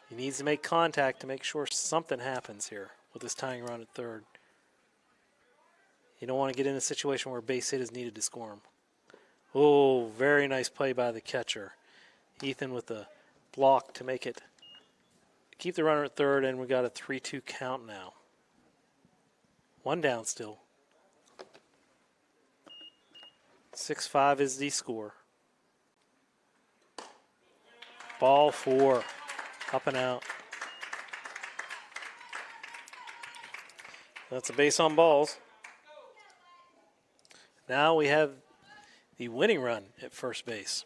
He needs to make contact to make sure something happens here with this tying run at 3rd. You don't want to get in a situation where a base hit is needed to score him. Oh, very nice play by the catcher. Ethan with the block to make it. Keep the runner at 3rd, and we got a 3-2 count now. 1 down still. 6-5 is the score. Ball 4. Up and out. That's a base on balls. Now we have the winning run at 1st base.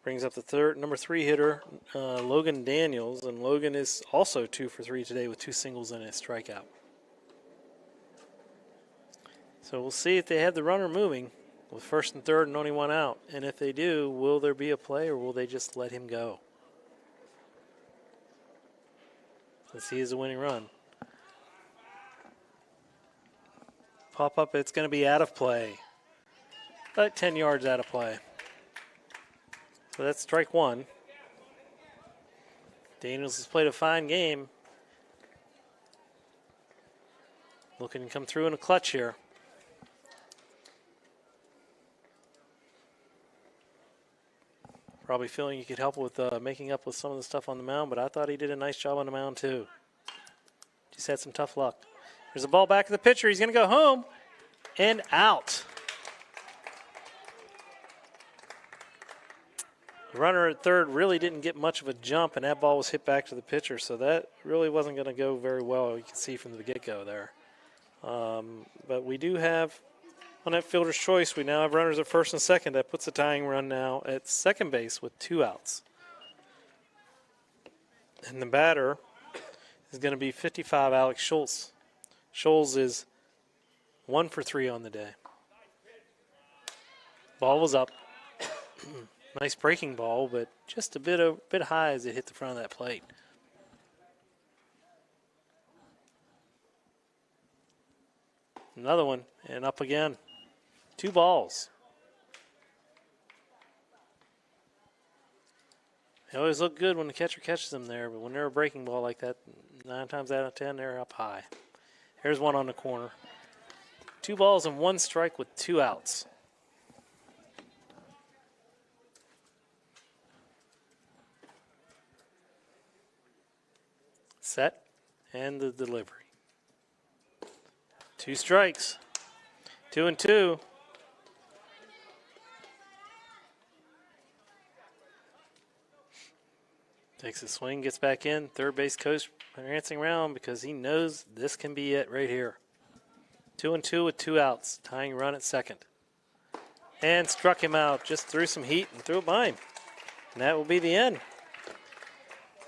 Brings up the number 3 hitter, Logan Daniels, and Logan is also 2 for 3 today with 2 singles and a strikeout. So we'll see if they have the runner moving with first and third and only 1 out. And if they do, will there be a play or will they just let him go? Let's see, is a winning run. Pop up, it's going to be out of play. About 10 yards out of play. So that's strike 1. Daniels has played a fine game. Looking to come through in a clutch here. Probably feeling he could help with making up with some of the stuff on the mound, but I thought he did a nice job on the mound too. Just had some tough luck. There's a ball back to the pitcher. He's going to go home and out. The runner at third really didn't get much of a jump, and that ball was hit back to the pitcher, so that really wasn't going to go very well, you can see from the get-go there. But we do have, on that fielder's choice, we now have runners at first and second. That puts the tying run now at second base with 2 outs. And the batter is going to be 55, Alex Schulz. Schulz is 1 for 3 on the day. Ball was up. Nice breaking ball, but just a bit high as it hit the front of that plate. Another one, and up again. 2 balls. They always look good when the catcher catches them there, but when they're a breaking ball like that, 9 times out of 10, they're up high. Here's one on the corner. 2 balls and 1 strike with 2 outs. Set and the delivery. 2 strikes. 2 and 2. Takes a swing, gets back in. Third base coach prancing around because he knows this can be it right here. 2 and 2 with 2 outs. Tying run at second. And struck him out. Just threw some heat and threw it by him. And that will be the end.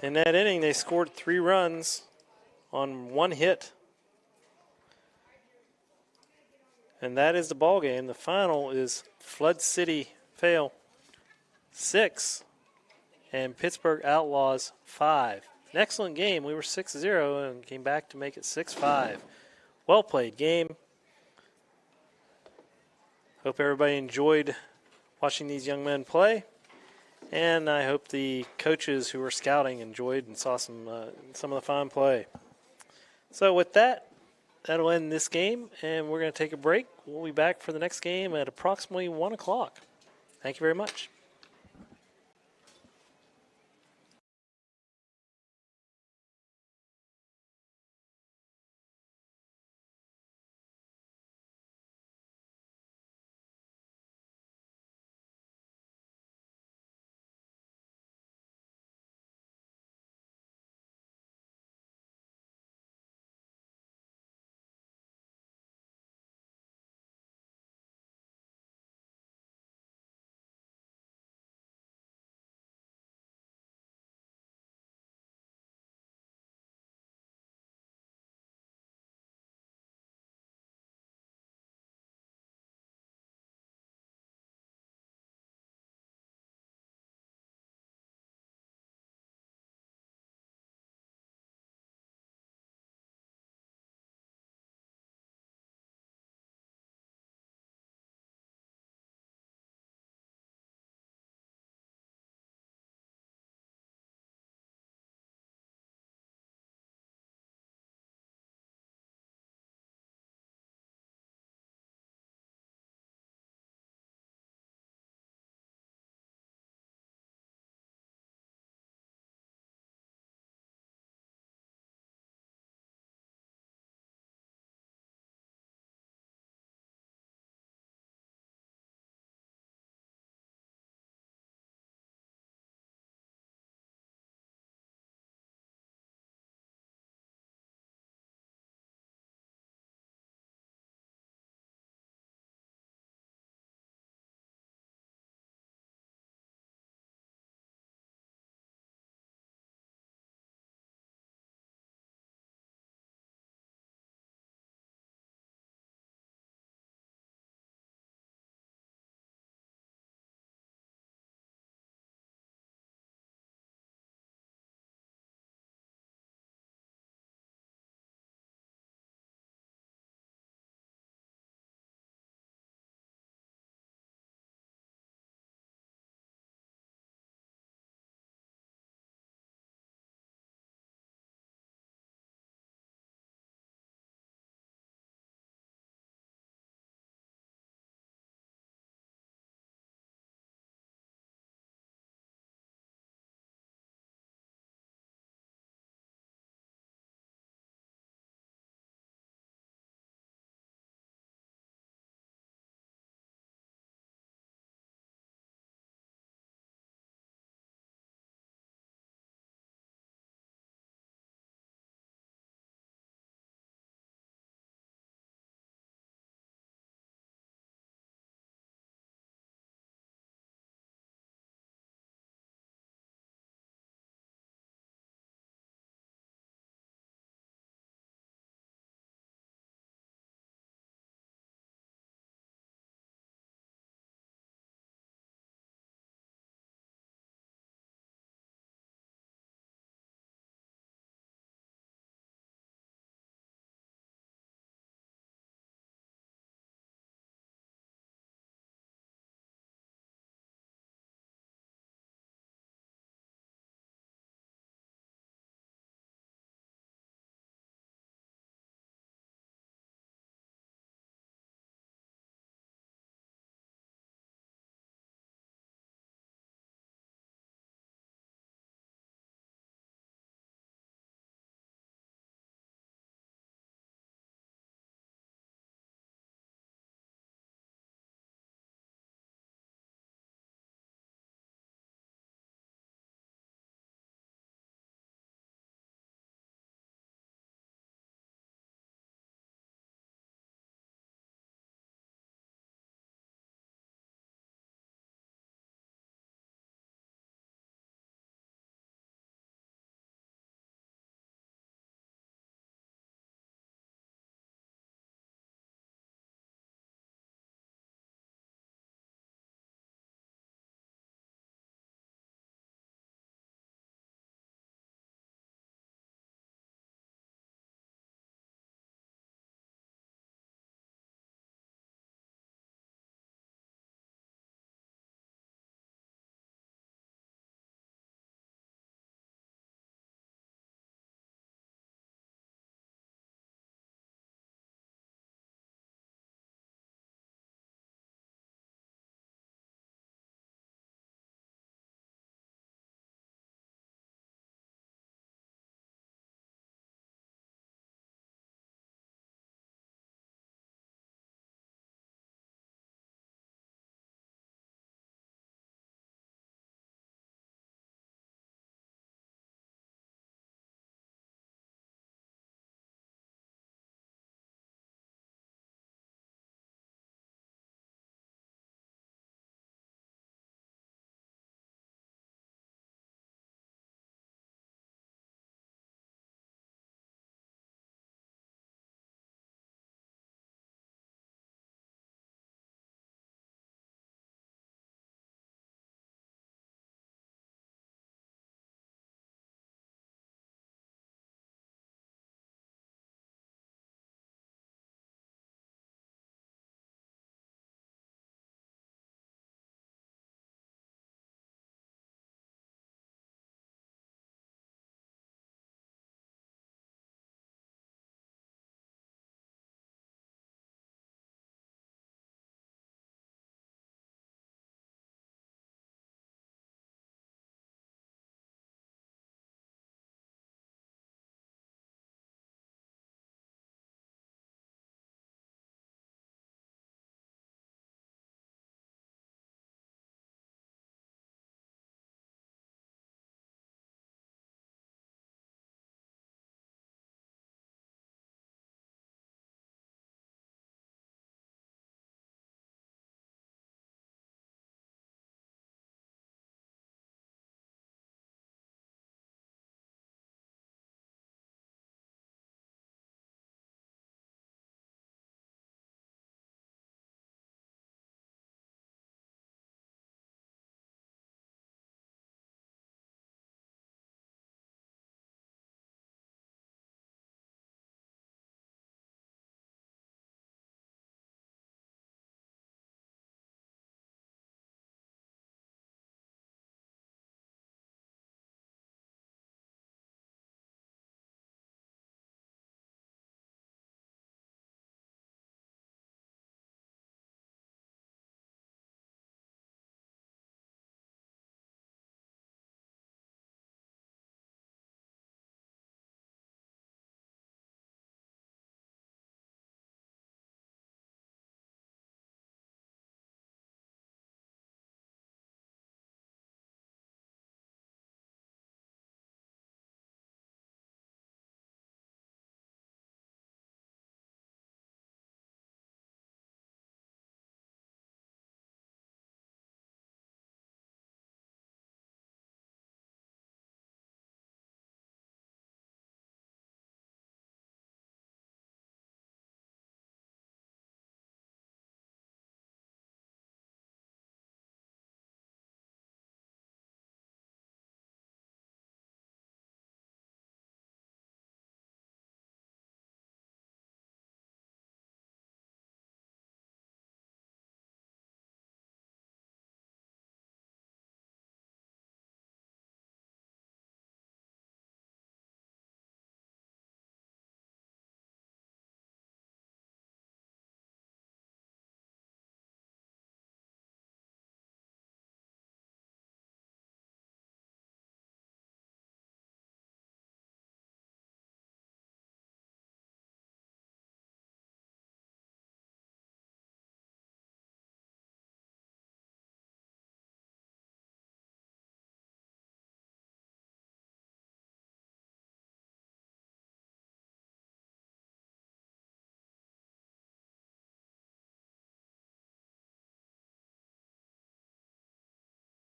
In that inning, they scored 3 runs on 1 hit. And that is the ball game. The final is Flood City Fail 6 and Pittsburg Outlaws 5. An excellent game. We were 6-0 and came back to make it 6-5. Well played game. Hope everybody enjoyed watching these young men play. And I hope the coaches who were scouting enjoyed and saw some of the fine play. So with that, that'll end this game, and we're going to take a break. We'll be back for the next game at approximately 1 o'clock. Thank you very much.